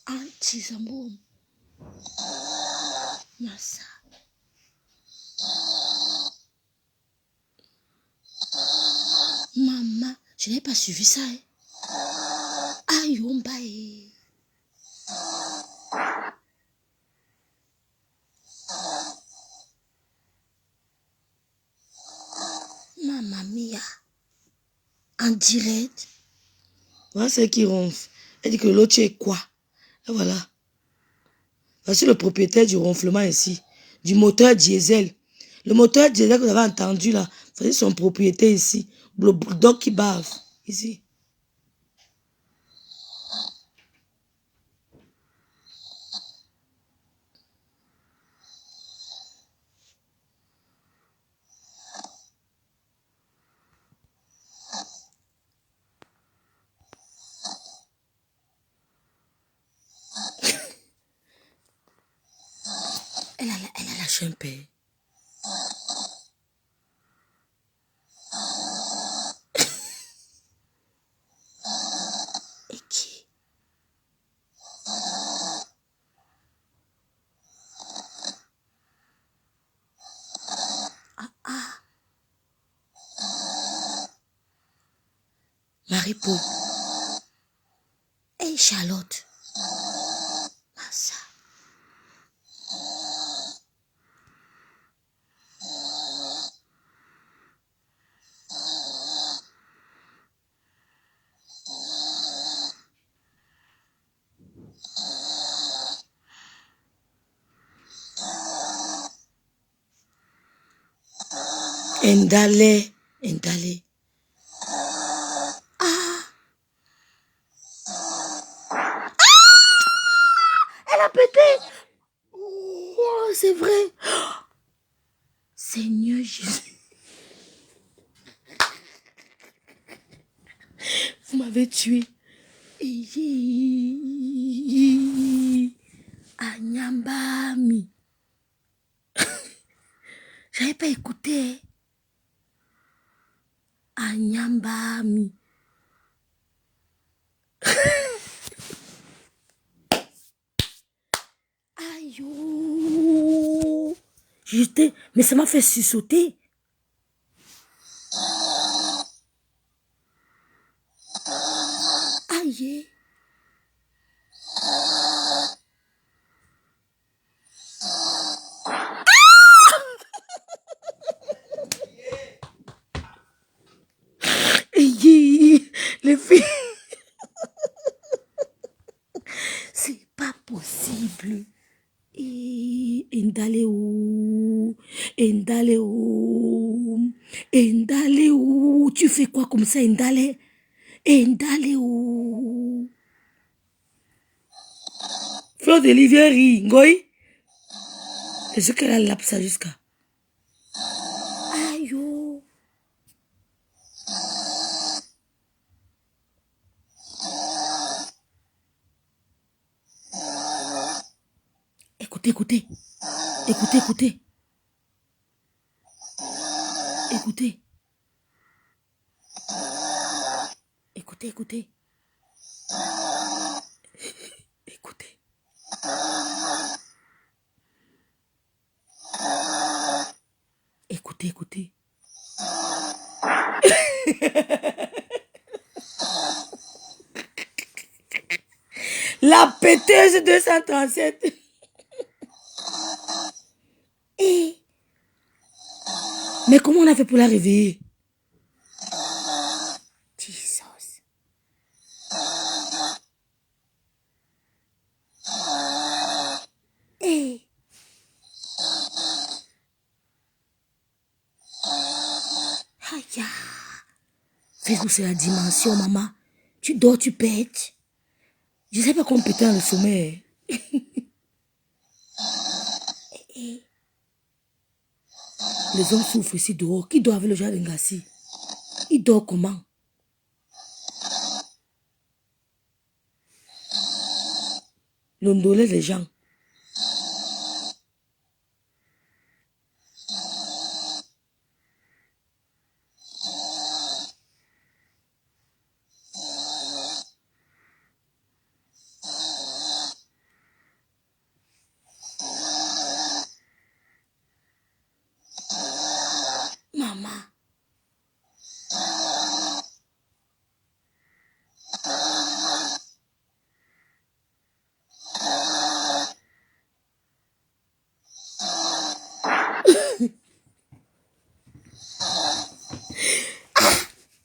Anti-zamboum. Massa. Maman, je n'ai pas suivi ça. Hein. Aïe, on baille. Mamma mia. En direct. Voilà, c'est qui ronfle. Elle dit que l'autre est quoi? Et voilà. Voici le propriétaire du ronflement ici, du moteur diesel. Le moteur diesel que vous avez entendu là, voici son propriétaire ici. Le bulldog qui bave, ici. Elle a lâché un père. Et qui? Marie-Paul. Et Charlotte. Massa. Indale. Indale. Elle a pété. Oh, c'est vrai. Seigneur Jésus. Vous m'avez tué. Anyambami. J'avais pas écouté. Anyambami. Aïe. J'étais, mais ça m'a fait sursauter. Aïe. Aïe. Les filles. C'est pas possible. Et Indale où? Indale où? Indale où? Tu fais quoi comme ça, Indale? Indale où? Fleur d'Olivier rit, Ngoï. Est-ce qu'elle a l'appelé ça jusqu'à? Aïe. Oh. Écoutez, écoutez. Écoutez, écoutez. Écoutez. Écoutez, écoutez. Écoutez. Écoutez, écoutez. La péteuse 237. Et... Mais comment on a fait pour la réveiller? Jesus. Et... Aïe. Fais-vous, c'est la dimension, maman. Tu dors, tu pètes. Je sais pas comment péter dans le sommeil. Les hommes souffrent ici dehors. Qui dort avec le genre d'Ngassi? Il dort comment? L'ondolé les gens. Maman.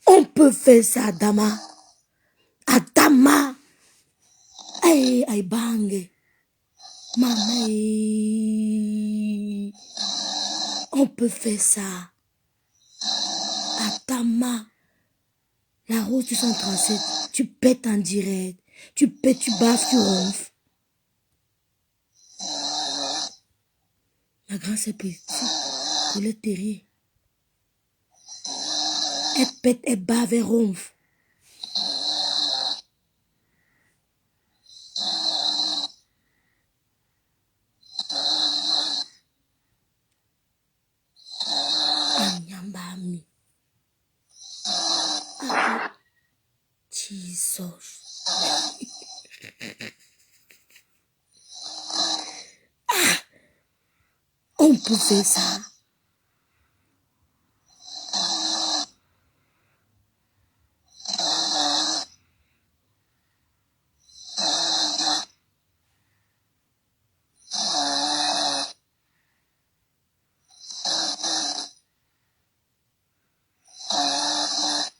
On peut faire ça, Adama. Adama. Aïe, aïe, bang. Maman, on peut faire ça. Atama, la rose du 137, tu pètes en direct. Tu pètes, tu baves, tu ronfles. Ma grande c'est petite, Colette Terrier. Elle pète, elle bave, elle ronfle. Anyambami. Ah, Jesus. Ah, on peut faire ça.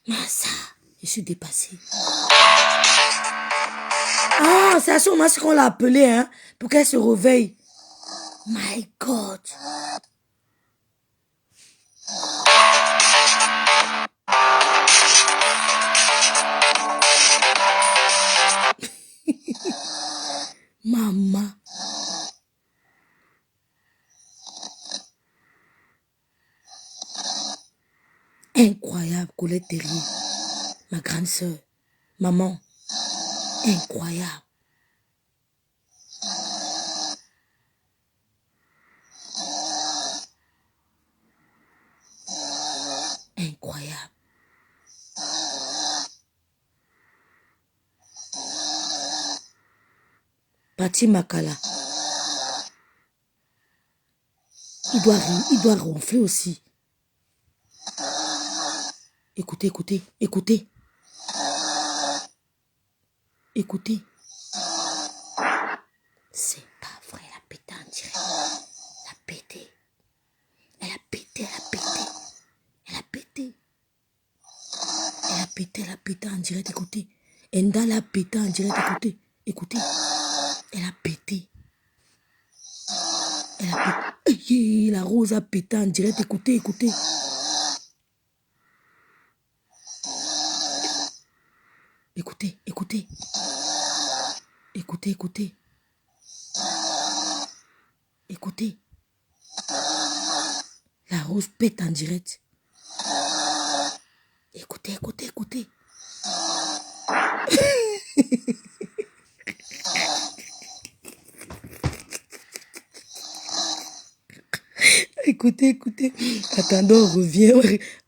Massa, je suis dépassée. Ah, c'est à ce moment qu'on l'a appelée, hein, pour qu'elle se réveille. My God. Maman. Incroyable, Colette Terrier. Ma grande sœur. Maman. Incroyable. Incroyable. Pati Makala. Il doit ronfler aussi. Écoutez, écoutez, écoutez. Écoutez. C'est pas vrai, elle a pété en direct. Elle a pété. Elle a pété, elle a pété. Elle a pété. Elle a pété, elle a pété en direct, écoutez. Enda l'a pété en direct, écoutez. Écoutez. Elle a pété. Elle a pété. La rose a pété en direct, écoutez, écoutez. Écoutez, écoutez. Écoutez, écoutez. Écoutez. La rose pète en direct. Écoutez, écoutez, écoutez. Écoutez, écoutez. Attendons, on revient.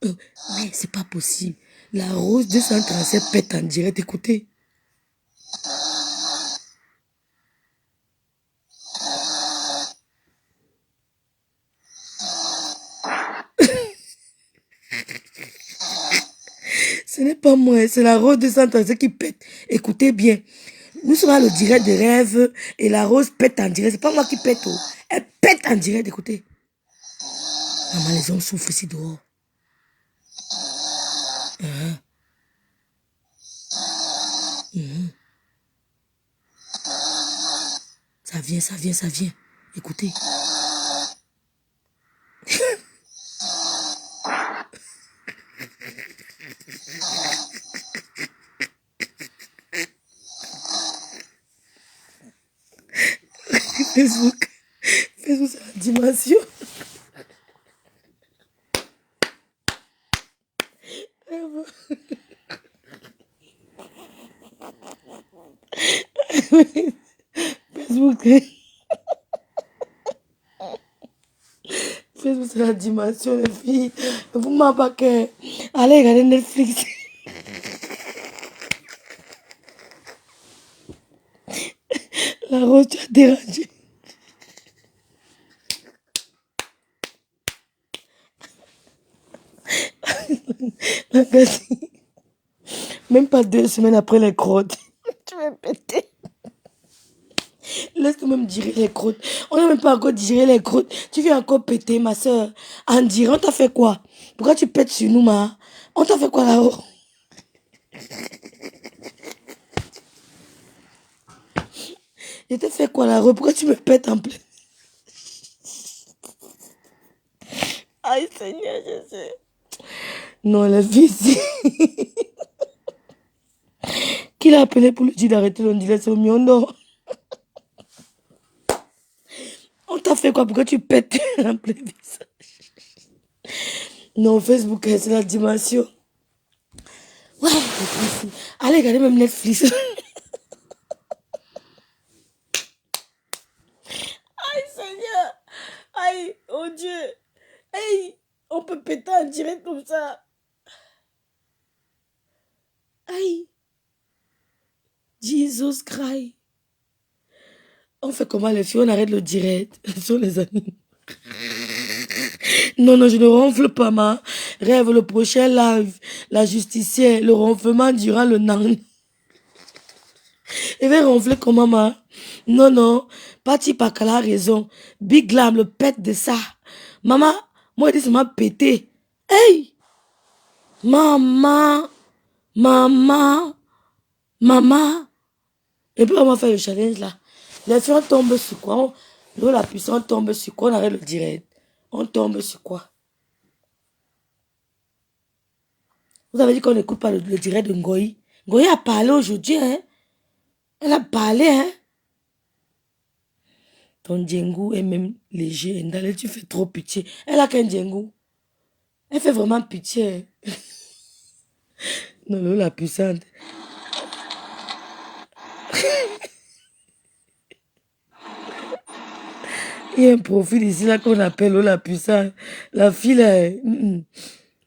Mais c'est pas possible. La rose 237 pète en direct, écoutez. Ce n'est pas moi, c'est la rose 237 qui pète. Écoutez bien. Nous sommes à le direct de rêve et la rose pète en direct. C'est pas moi qui pète. Oh. Elle pète en direct, écoutez. Maman, les hommes souffrent ici dehors. Ça vient, ça vient, ça vient. Écoutez. Facebook, c'est la dimension. Facebook, Facebook, c'est la dimension, les filles. Vous m'avez pas que. Allez, regardez Netflix. La rose, tu as dérangé. Même pas 2 semaines après les crottes. Tu vas péter. Laisse-nous même digérer les crottes. On n'a même pas encore digéré les crottes. Tu viens encore péter, ma soeur. En dire, on t'a fait quoi? Pourquoi tu pètes sur nous, ma? On t'a fait quoi là-haut? Je t'ai fait quoi là? Pourquoi tu me pètes en plein? Aïe Seigneur, je sais. Non, la fille, qui l'a appelé pour lui dire d'arrêter l'ondulation, mais on dort. On t'a fait quoi? Pourquoi tu pètes en plein visage? Non, Facebook, c'est la dimension. Ouais, allez, regardez même Netflix. Aïe, Seigneur. Aïe, oh Dieu. Aïe, on peut péter en direct comme ça. Aïe. Jesus Christ. On fait comment les filles? On arrête le direct sur les amis. Non, non, je ne ronfle pas, ma. Rêve le prochain live. La justicière, le ronflement durant le nan. Il va ronfler comment, ma? Non, non. Pati Pakala a raison. Big Glam, le pète de ça. Maman, moi, il dit, ça m'a pété. Hey! Maman! Maman! Maman! Et puis, on va faire le challenge, là. Les filles, on tombe sur quoi? Nous, la puissance, on tombe sur quoi? On arrête le direct. On tombe sur quoi? Vous avez dit qu'on n'écoute pas le direct de Ngoï. Ngoï a parlé aujourd'hui, hein? Elle a parlé, hein? Ton djengou est même léger. Ndale, tu fais trop pitié. Elle a qu'un djengou. Elle fait vraiment pitié. Non, non, la puissante. Il y a un profil ici là qu'on appelle la puissante. La fille là.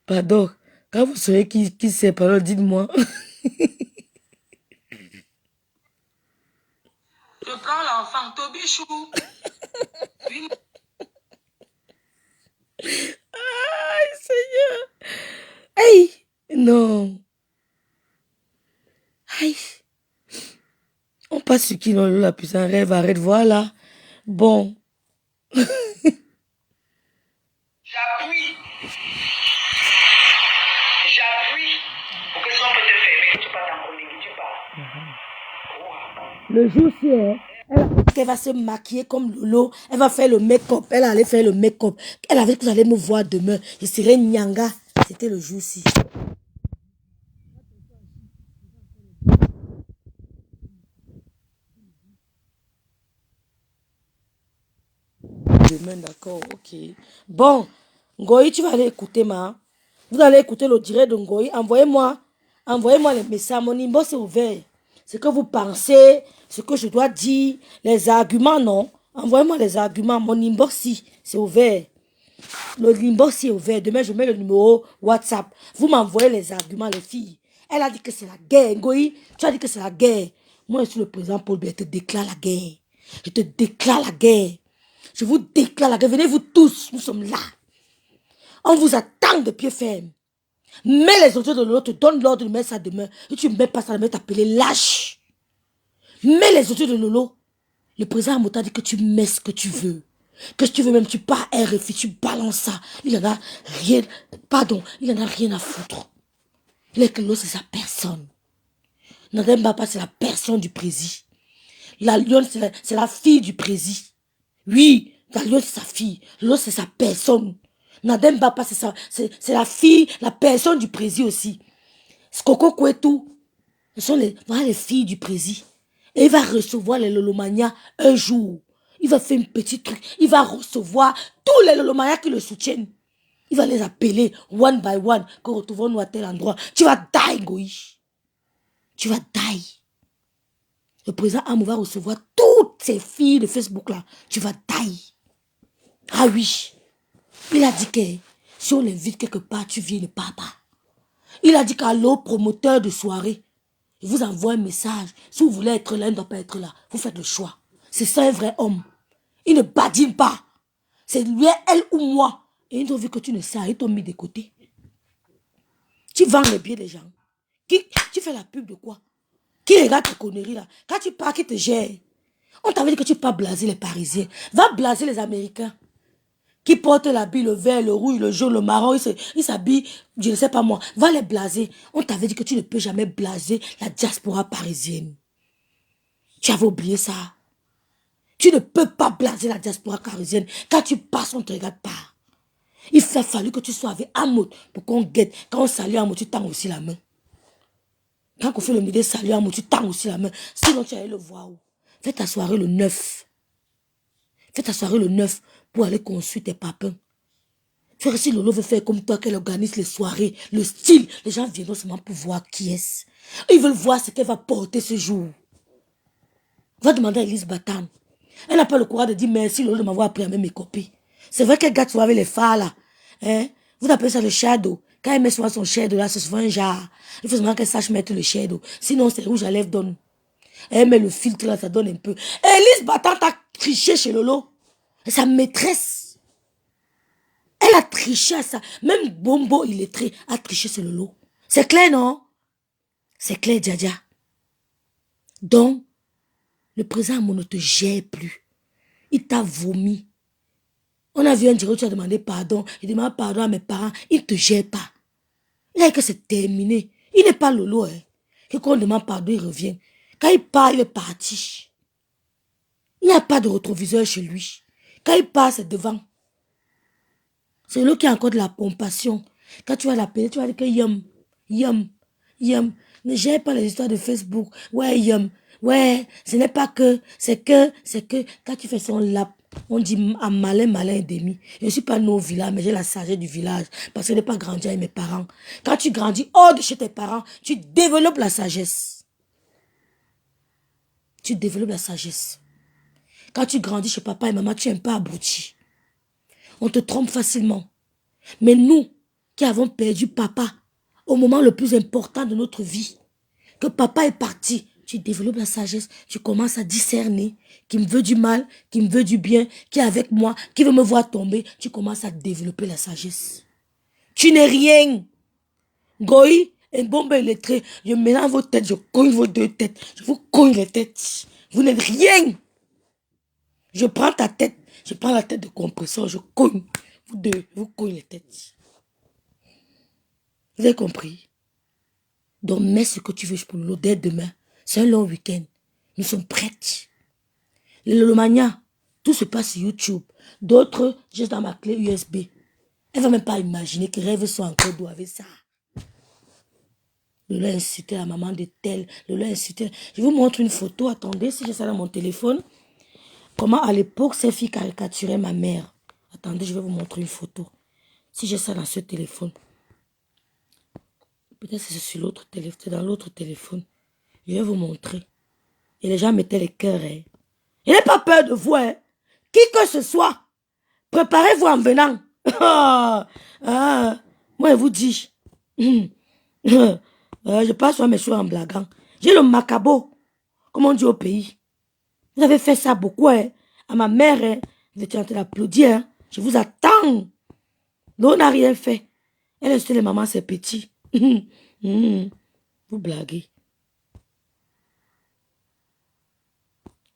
Pardon. Quand vous saurez qui c'est, pardon, dites-moi. Je prends l'enfant, Tobichou. Aïe, Seigneur. Aïe. Non. Aïe. On passe sur qui, non, la puissante rêve, arrête, voilà. Bon. J'appuie. J'appuie pour que son peut te fermer, que tu passes en chronique, tu pars. Le jour-ci, elle va se maquiller comme Lolo. Elle va faire le make-up. Elle allait faire le make-up. Elle avait dit que vous allez me voir demain. Je serai Nyanga. C'était le jour-ci. Demain, d'accord, ok. Bon, Ngoï, tu vas aller écouter, ma. Vous allez écouter le direct de Ngoï. Envoyez-moi les messages. Mon inbox est ouvert. Ce que vous pensez, ce que je dois dire, les arguments, non. Envoyez-moi les arguments. Mon inbox, si, c'est ouvert. Le inbox est ouvert. Demain, je mets le numéro WhatsApp. Vous m'envoyez les arguments, les filles. Elle a dit que c'est la guerre. Ngoï, tu as dit que c'est la guerre. Moi, je suis le président Paul Biya. Je te déclare la guerre. Je te déclare la guerre. Je vous déclare la guerre. Venez-vous tous. Nous sommes là. On vous attend de pied ferme. Mais les autres de l'autre te donnent l'ordre de mettre ça demain. Et tu ne mets pas ça, de t'appeler lâche. Mais les autres de Lolo, le président Mota dit que tu mets ce que tu veux. Que si tu veux même, tu pars RFI, tu balances ça. Il en a rien, pardon, il en a rien à foutre. Il est que Lolo, c'est sa personne. Nadem Bapa, c'est la personne du président. La lionne, c'est la fille du président. Oui, la lionne, c'est sa fille. Lolo, c'est sa personne. Nadem Bapa, c'est la fille, la personne du président aussi. Skoko Kwetou, ce sont les filles du président. Et il va recevoir les Lolomania un jour. Il va faire un petit truc. Il va recevoir tous les Lolomania qui le soutiennent. Il va les appeler one by one. Que retrouvons-nous à tel endroit. Tu vas die, Ngoï. Tu vas die. Le président Amou va recevoir toutes ces filles de Facebook là. Tu vas die. Ah oui. Il a dit que si on l'invite quelque part, tu viens ne pars pas. Il a dit qu'à l'autre promoteur de soirée, il vous envoie un message. Si vous voulez être là, il ne doit pas être là. Vous faites le choix. C'est ça un vrai homme. Il ne badine pas. C'est lui, elle ou moi. Et ils ont vu que tu ne sais, ils t'ont mis de côté. Tu vends les billets des gens. Tu fais la pub de quoi? Qui regarde tes conneries là? Quand tu pars, qui te gère? On t'avait dit que tu ne peux pas blaser les Parisiens. Va blaser les Américains. Qui portent l'habit, le vert, le rouge, le jaune, le marron, ils s'habillent, je ne sais pas moi. Va les blaser. On t'avait dit que tu ne peux jamais blaser la diaspora parisienne. Tu avais oublié ça. Tu ne peux pas blaser la diaspora carisienne. Quand tu passes, on ne te regarde pas. Il a fallu que tu sois avec Amout pour qu'on guette. Quand on salue Amout, tu tends aussi la main. Quand on fait le midi, salue Amout, tu tends aussi la main. Sinon, tu allais le voir où? Fais ta soirée le 9. Fais ta soirée le 9 pour aller construire tes papins. Frère, si Lolo veut faire comme toi, qu'elle organise les soirées, le style, les gens viendront seulement pour voir qui est-ce. Ils veulent voir ce qu'elle va porter ce jour. Va demander à Elise Batan. Elle n'a pas le courage de dire merci Lolo de m'avoir appris à mettre mes copies. C'est vrai qu'elle gâte souvent avec les phares là. Hein? Vous appelez ça le shadow. Quand elle met souvent son shadow là, c'est souvent un genre. Il faut seulement qu'elle sache mettre le shadow. Sinon, c'est rouge à lèvres donne. Elle met le filtre là, ça donne un peu. Elise Batan a triché chez Lolo. Et sa maîtresse. Elle a triché à ça. Même Bombo illettré a triché sur Lolo. C'est clair, non? C'est clair, Djadia. Donc, le président Amon ne te gère plus. Il t'a vomi. On a vu un direct, tu as demandé pardon. Il demande pardon à mes parents. Il ne te gère pas. Il a dit que c'est terminé. Il n'est pas Lolo. Hein. Que quand on demande pardon, il revient. Quand il part, il est parti. Il n'y a pas de rétroviseur chez lui. Quand il part, c'est devant. C'est Lolo qui a encore de la compassion. Quand tu vas l'appeler, tu vas dire que yum, yum, yum. Ne gère pas les histoires de Facebook. Ouais, yum. Ouais, ce n'est pas que, c'est que, quand tu fais son lap, on dit à malin, malin et demi. Je ne suis pas né au village, mais j'ai la sagesse du village. Parce que je n'ai pas grandi avec mes parents. Quand tu grandis hors de chez tes parents, tu développes la sagesse. Tu développes la sagesse. Quand tu grandis chez papa et maman, tu es un peu abruti. On te trompe facilement. Mais nous, qui avons perdu papa, au moment le plus important de notre vie, que papa est parti, tu développes la sagesse, tu commences à discerner qui me veut du mal, qui me veut du bien, qui est avec moi, qui veut me voir tomber, tu commences à développer la sagesse. Tu n'es rien. Goï, un bombe illettré, je mélange vos têtes, je cogne vos deux têtes, je vous cogne les têtes. Vous n'êtes rien. Je prends ta tête, je prends la tête de compresseur, je cogne. Vous deux, vous cogne les têtes. Vous avez compris? Donc, mets ce que tu veux pour Lolo dès demain. C'est un long week-end. Nous sommes prêtes. Le Lolomania, tout se passe sur YouTube. D'autres, juste dans ma clé USB. Elle ne va même pas imaginer que rêve sont encore doux avec ça. Lolo a insulté la maman de tel. Lolo a insulté. Je vous montre une photo. Attendez, si j'ai ça dans mon téléphone. Comment à l'époque, ces filles caricaturaient ma mère. Attendez, je vais vous montrer une photo. Si j'ai ça dans ce téléphone. Peut-être que c'est sur l'autre téléphone. C'est dans l'autre téléphone. Je vais vous montrer. Et les gens mettaient les cœurs. Hein. Je n'ai pas peur de vous. Hein. Qui que ce soit. Préparez-vous en venant. Moi, je vous dis. Je passe sur mes choses en blaguant. J'ai le macabo. Comme on dit au pays. Vous avez fait ça beaucoup. Hein. À ma mère. Hein. Vous étiez en train d'applaudir. Hein. Je vous attends. L'on n'a rien fait. Elle est sur les mamans, c'est petit. Vous blaguez.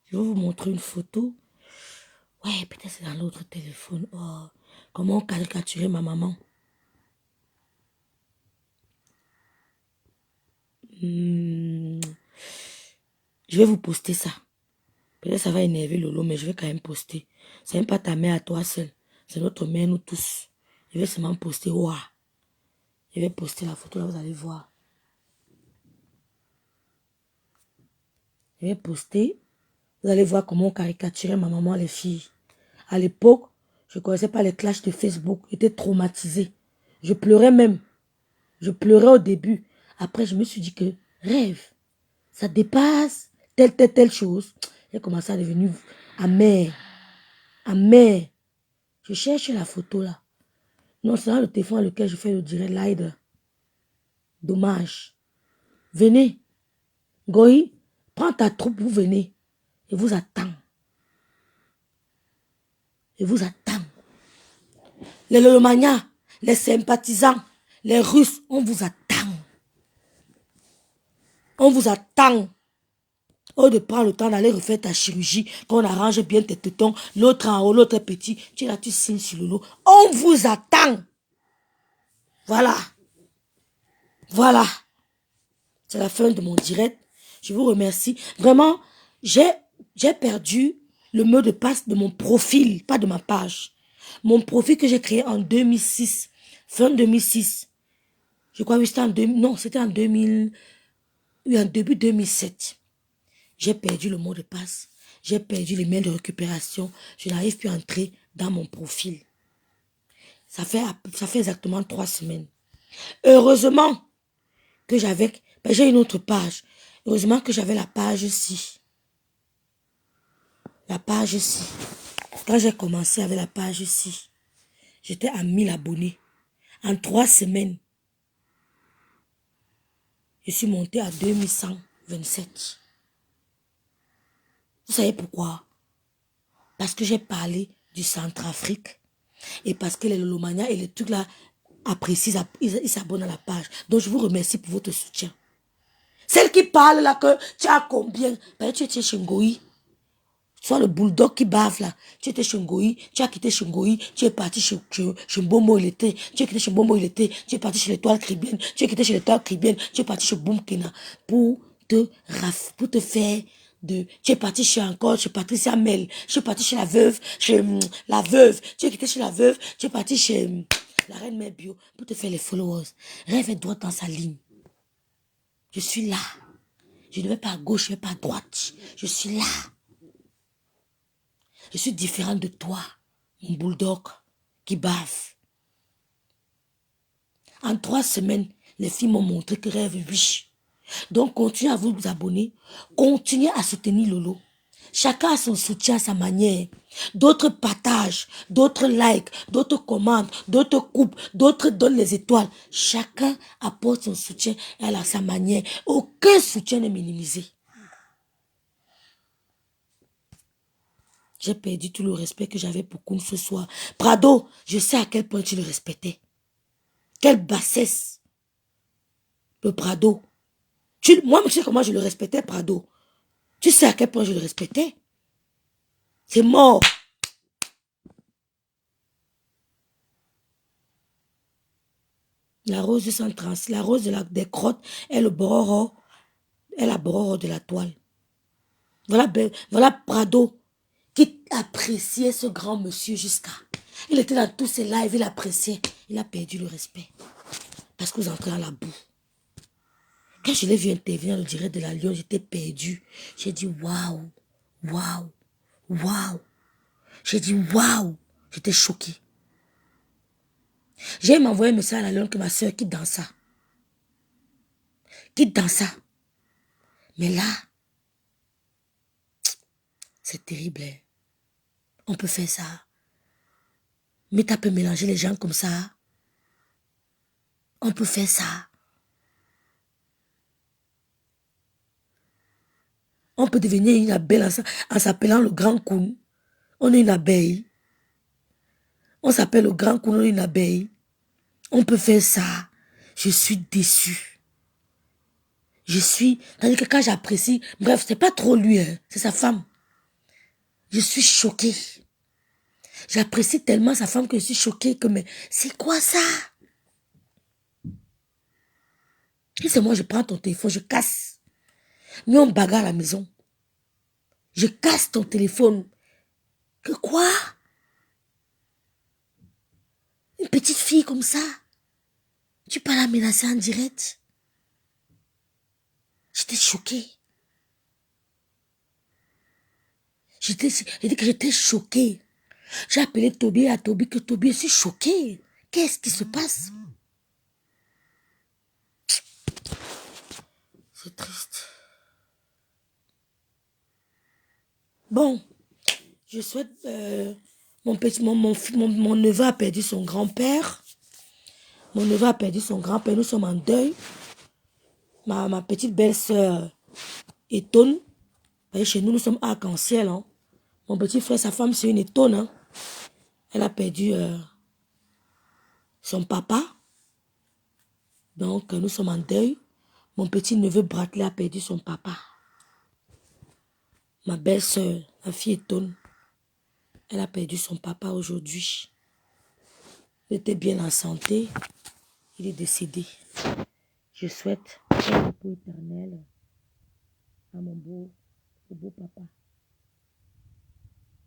Je vais vous montrer une photo. Ouais, peut-être c'est dans l'autre téléphone. Oh, comment caricaturer ma maman. Je vais vous poster ça. Peut-être ça va énerver Lolo, mais je vais quand même poster. C'est même pas ta mère à toi seul. C'est notre mère, nous tous. Je vais seulement poster. Ouah. Je vais poster la photo, là, vous allez voir. Je vais poster. Vous allez voir comment on caricaturait ma maman, les filles. À l'époque, je ne connaissais pas les clashs de Facebook. J'étais traumatisée. Je pleurais même. Je pleurais au début. Après, je me suis dit que rêve, ça dépasse telle chose. J'ai commencé à devenir amère. Amère. Je cherche la photo là. Non, c'est dans le téléphone avec lequel je fais le direct live. Dommage. Venez. Goï, prends ta troupe, vous venez. Je vous attends. Je vous attends. Les Lolomania, les sympathisants, les Russes, on vous attend. On vous attend. Au de prendre le temps d'aller refaire ta chirurgie, qu'on arrange bien tes tétons, l'autre en haut, l'autre petit. Tu es là, tu signes sur le lot. On vous attend. Voilà. Voilà. C'est la fin de mon direct. Je vous remercie. Vraiment, j'ai perdu le mot de passe de mon profil, pas de ma page. Mon profil que j'ai créé en 2006, fin 2006. Je crois que c'était en 2000, non, c'était en 2000, oui, en début 2007. J'ai perdu le mot de passe. J'ai perdu les mails de récupération. Je n'arrive plus à entrer dans mon profil. Ça fait exactement 3 semaines. Heureusement que j'avais... Ben, j'ai une autre page. Heureusement que j'avais la page ici. La page ici. Quand j'ai commencé avec la page ici, j'étais à 1000 abonnés. En 3 semaines, je suis montée à 2127. Vous savez pourquoi? Parce que j'ai parlé du Centrafrique et parce que les Lolomania et les trucs là apprécient, ils s'abonnent à la page. Donc je vous remercie pour votre soutien. Celle qui parle là que tu as combien? Ben, tu étais chez Ngoï. Soit le bulldog qui bave là. Tu étais chez Ngoï, tu as quitté chez Ngoï, tu es parti chez Mbomo il était. Tu es quitté chez Mbomo il était. Tu es parti chez l'étoile caribéenne. Tu es quitté chez l'étoile caribéenne. Tu es parti chez Boomkena pour te faire de... Tu es parti chez Patricia Mel. Je suis parti chez la veuve. Tu es quitté chez la veuve. Tu es parti chez la reine mère bio pour te faire les followers. Rêve droit dans sa ligne. Je suis là. Je ne vais pas à gauche, je ne vais pas à droite. Je suis là. Je suis différente de toi, mon bulldog qui bave. En 3 semaines, les filles m'ont montré que rêve riche. Donc, continuez à vous abonner. Continuez à soutenir Lolo. Chacun a son soutien à sa manière. D'autres partagent, d'autres like, d'autres commentent, d'autres coupent, d'autres donnent les étoiles. Chacun apporte son soutien à sa manière. Aucun soutien n'est minimisé. J'ai perdu tout le respect que j'avais pour Koum ce soir. Prado, je sais à quel point tu le respectais. Quelle bassesse. Le Prado. Moi, je sais comment je le respectais, Prado. Tu sais à quel point je le respectais. C'est mort. La rose de 130, la rose des crottes est le bororo. Est la bororo de la toile. Voilà Prado qui appréciait ce grand monsieur jusqu'à... Il était dans tous ses lives, il appréciait. Il a perdu le respect. Parce que vous entrez dans la boue. Quand je l'ai vu intervenir dans le direct de la Lyon, j'étais perdu. J'ai dit waouh, waouh, waouh. J'ai dit waouh. J'étais choquée. J'ai même envoyé un message à la Lyon que ma soeur qui dansa. Qui dansa. Mais là, c'est terrible. Hein? On peut faire ça. Mais tu peux mélanger les gens comme ça. On peut faire ça. On peut devenir une abeille en s'appelant le grand Koun. On est une abeille. On s'appelle le grand Koun, on est une abeille. On peut faire ça. Je suis déçue. Tandis que quand j'apprécie, bref, c'est pas trop lui, hein, c'est sa femme. Je suis choquée. J'apprécie tellement sa femme que je suis choquée que, mais c'est quoi ça? Et c'est moi, je prends ton téléphone, je casse. Nous, on bagarre à la maison. Je casse ton téléphone. Que quoi? Une petite fille comme ça? Tu peux la menacer en direct? J'étais choquée. J'ai dit que j'étais choquée. J'ai appelé Toby à Toby, que Toby, je suis choquée. Qu'est-ce qui se passe? C'est triste. Bon, je souhaite... mon neveu a perdu son grand-père. Mon neveu a perdu son grand-père. Nous sommes en deuil. Ma petite belle-sœur étonne. Chez nous, nous sommes arc-en-ciel. Hein. Mon petit frère, sa femme, c'est une étonne. Hein. Elle a perdu son papa. Donc, nous sommes en deuil. Mon petit neveu Bratley a perdu son papa. Ma belle-sœur, la fille étonne. Elle a perdu son papa aujourd'hui. Il était bien en santé. Il est décédé. Je souhaite un repos éternel à mon beau papa.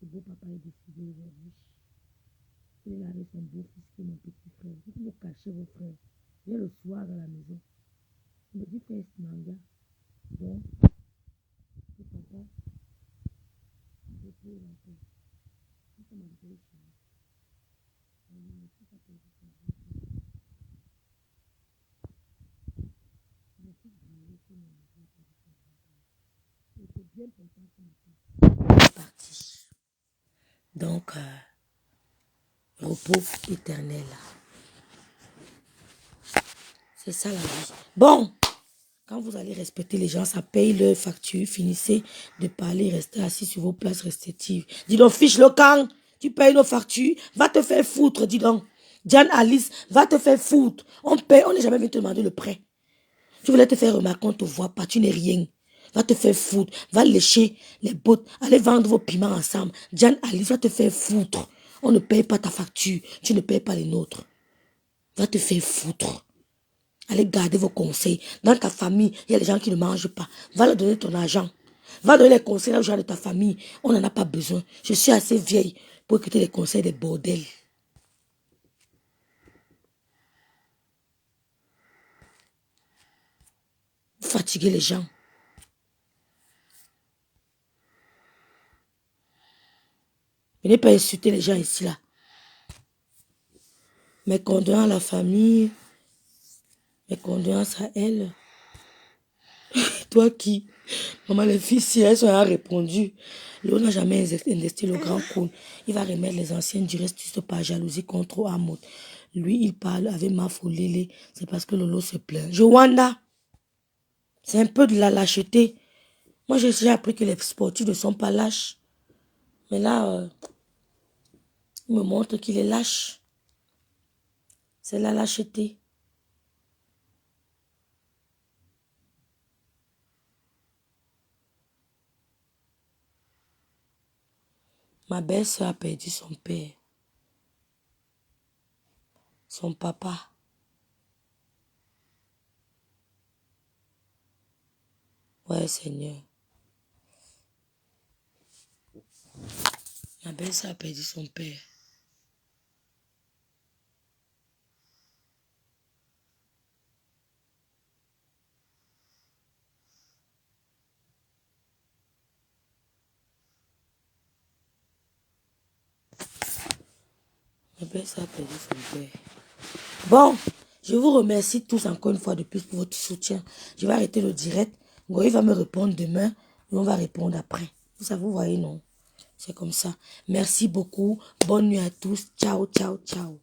Le beau-papa est décidé aujourd'hui. Il est là avec son beau-fils qui est mon petit frère. Il faut cacher vos frères. Viens le soir dans la maison. Il me dit frère Manga. Donc, le papa, je peux la paix. Ça m'a dit ça. Parti. Donc, repos éternel. C'est ça la vie. Bon, quand vous allez respecter les gens, ça paye leur facture. Finissez de parler, restez assis sur vos places respectives. Dis donc, fiche le camp, tu payes nos factures, va te faire foutre, dis donc. Diane Alice, va te faire foutre. On paye, on n'est jamais venu te demander le prêt. Tu voulais te faire remarquer, on ne te voit pas, tu n'es rien. Va te faire foutre, va lécher les bottes, allez vendre vos piments ensemble. Diane Alice, va te faire foutre. On ne paye pas ta facture, tu ne payes pas les nôtres. Va te faire foutre. Allez garder vos conseils. Dans ta famille, il y a des gens qui ne mangent pas. Va leur donner ton argent. Va donner les conseils aux gens de ta famille. On n'en a pas besoin. Je suis assez vieille pour écouter les conseils des bordels. Vous fatiguez les gens. Venez pas insulter les gens ici, là. Mes condoléances à la famille. Mes condoléances à elle. Toi qui? Maman, les filles, si elles ont répondu. Léo n'a jamais investi le grand coup. Il va remettre les anciennes du reste juste par jalousie contre Amout. Lui, il parle avec ma folie. C'est parce que Lolo se plaint. Joanda, c'est un peu de la lâcheté. Moi, j'ai appris que les sportifs ne sont pas lâches. Mais là, il me montre qu'il est lâche. C'est la lâcheté. Ma belle-sœur a perdu son père. Son papa. Ouais, Seigneur. Ma belle-sœur a perdu son père. Ma belle-sœur a perdu son père. Bon, je vous remercie tous encore une fois de plus pour votre soutien. Je vais arrêter le direct. Goy va me répondre demain et on va répondre après. Vous voyez, non? C'est comme ça. Merci beaucoup. Bonne nuit à tous. Ciao, ciao, ciao.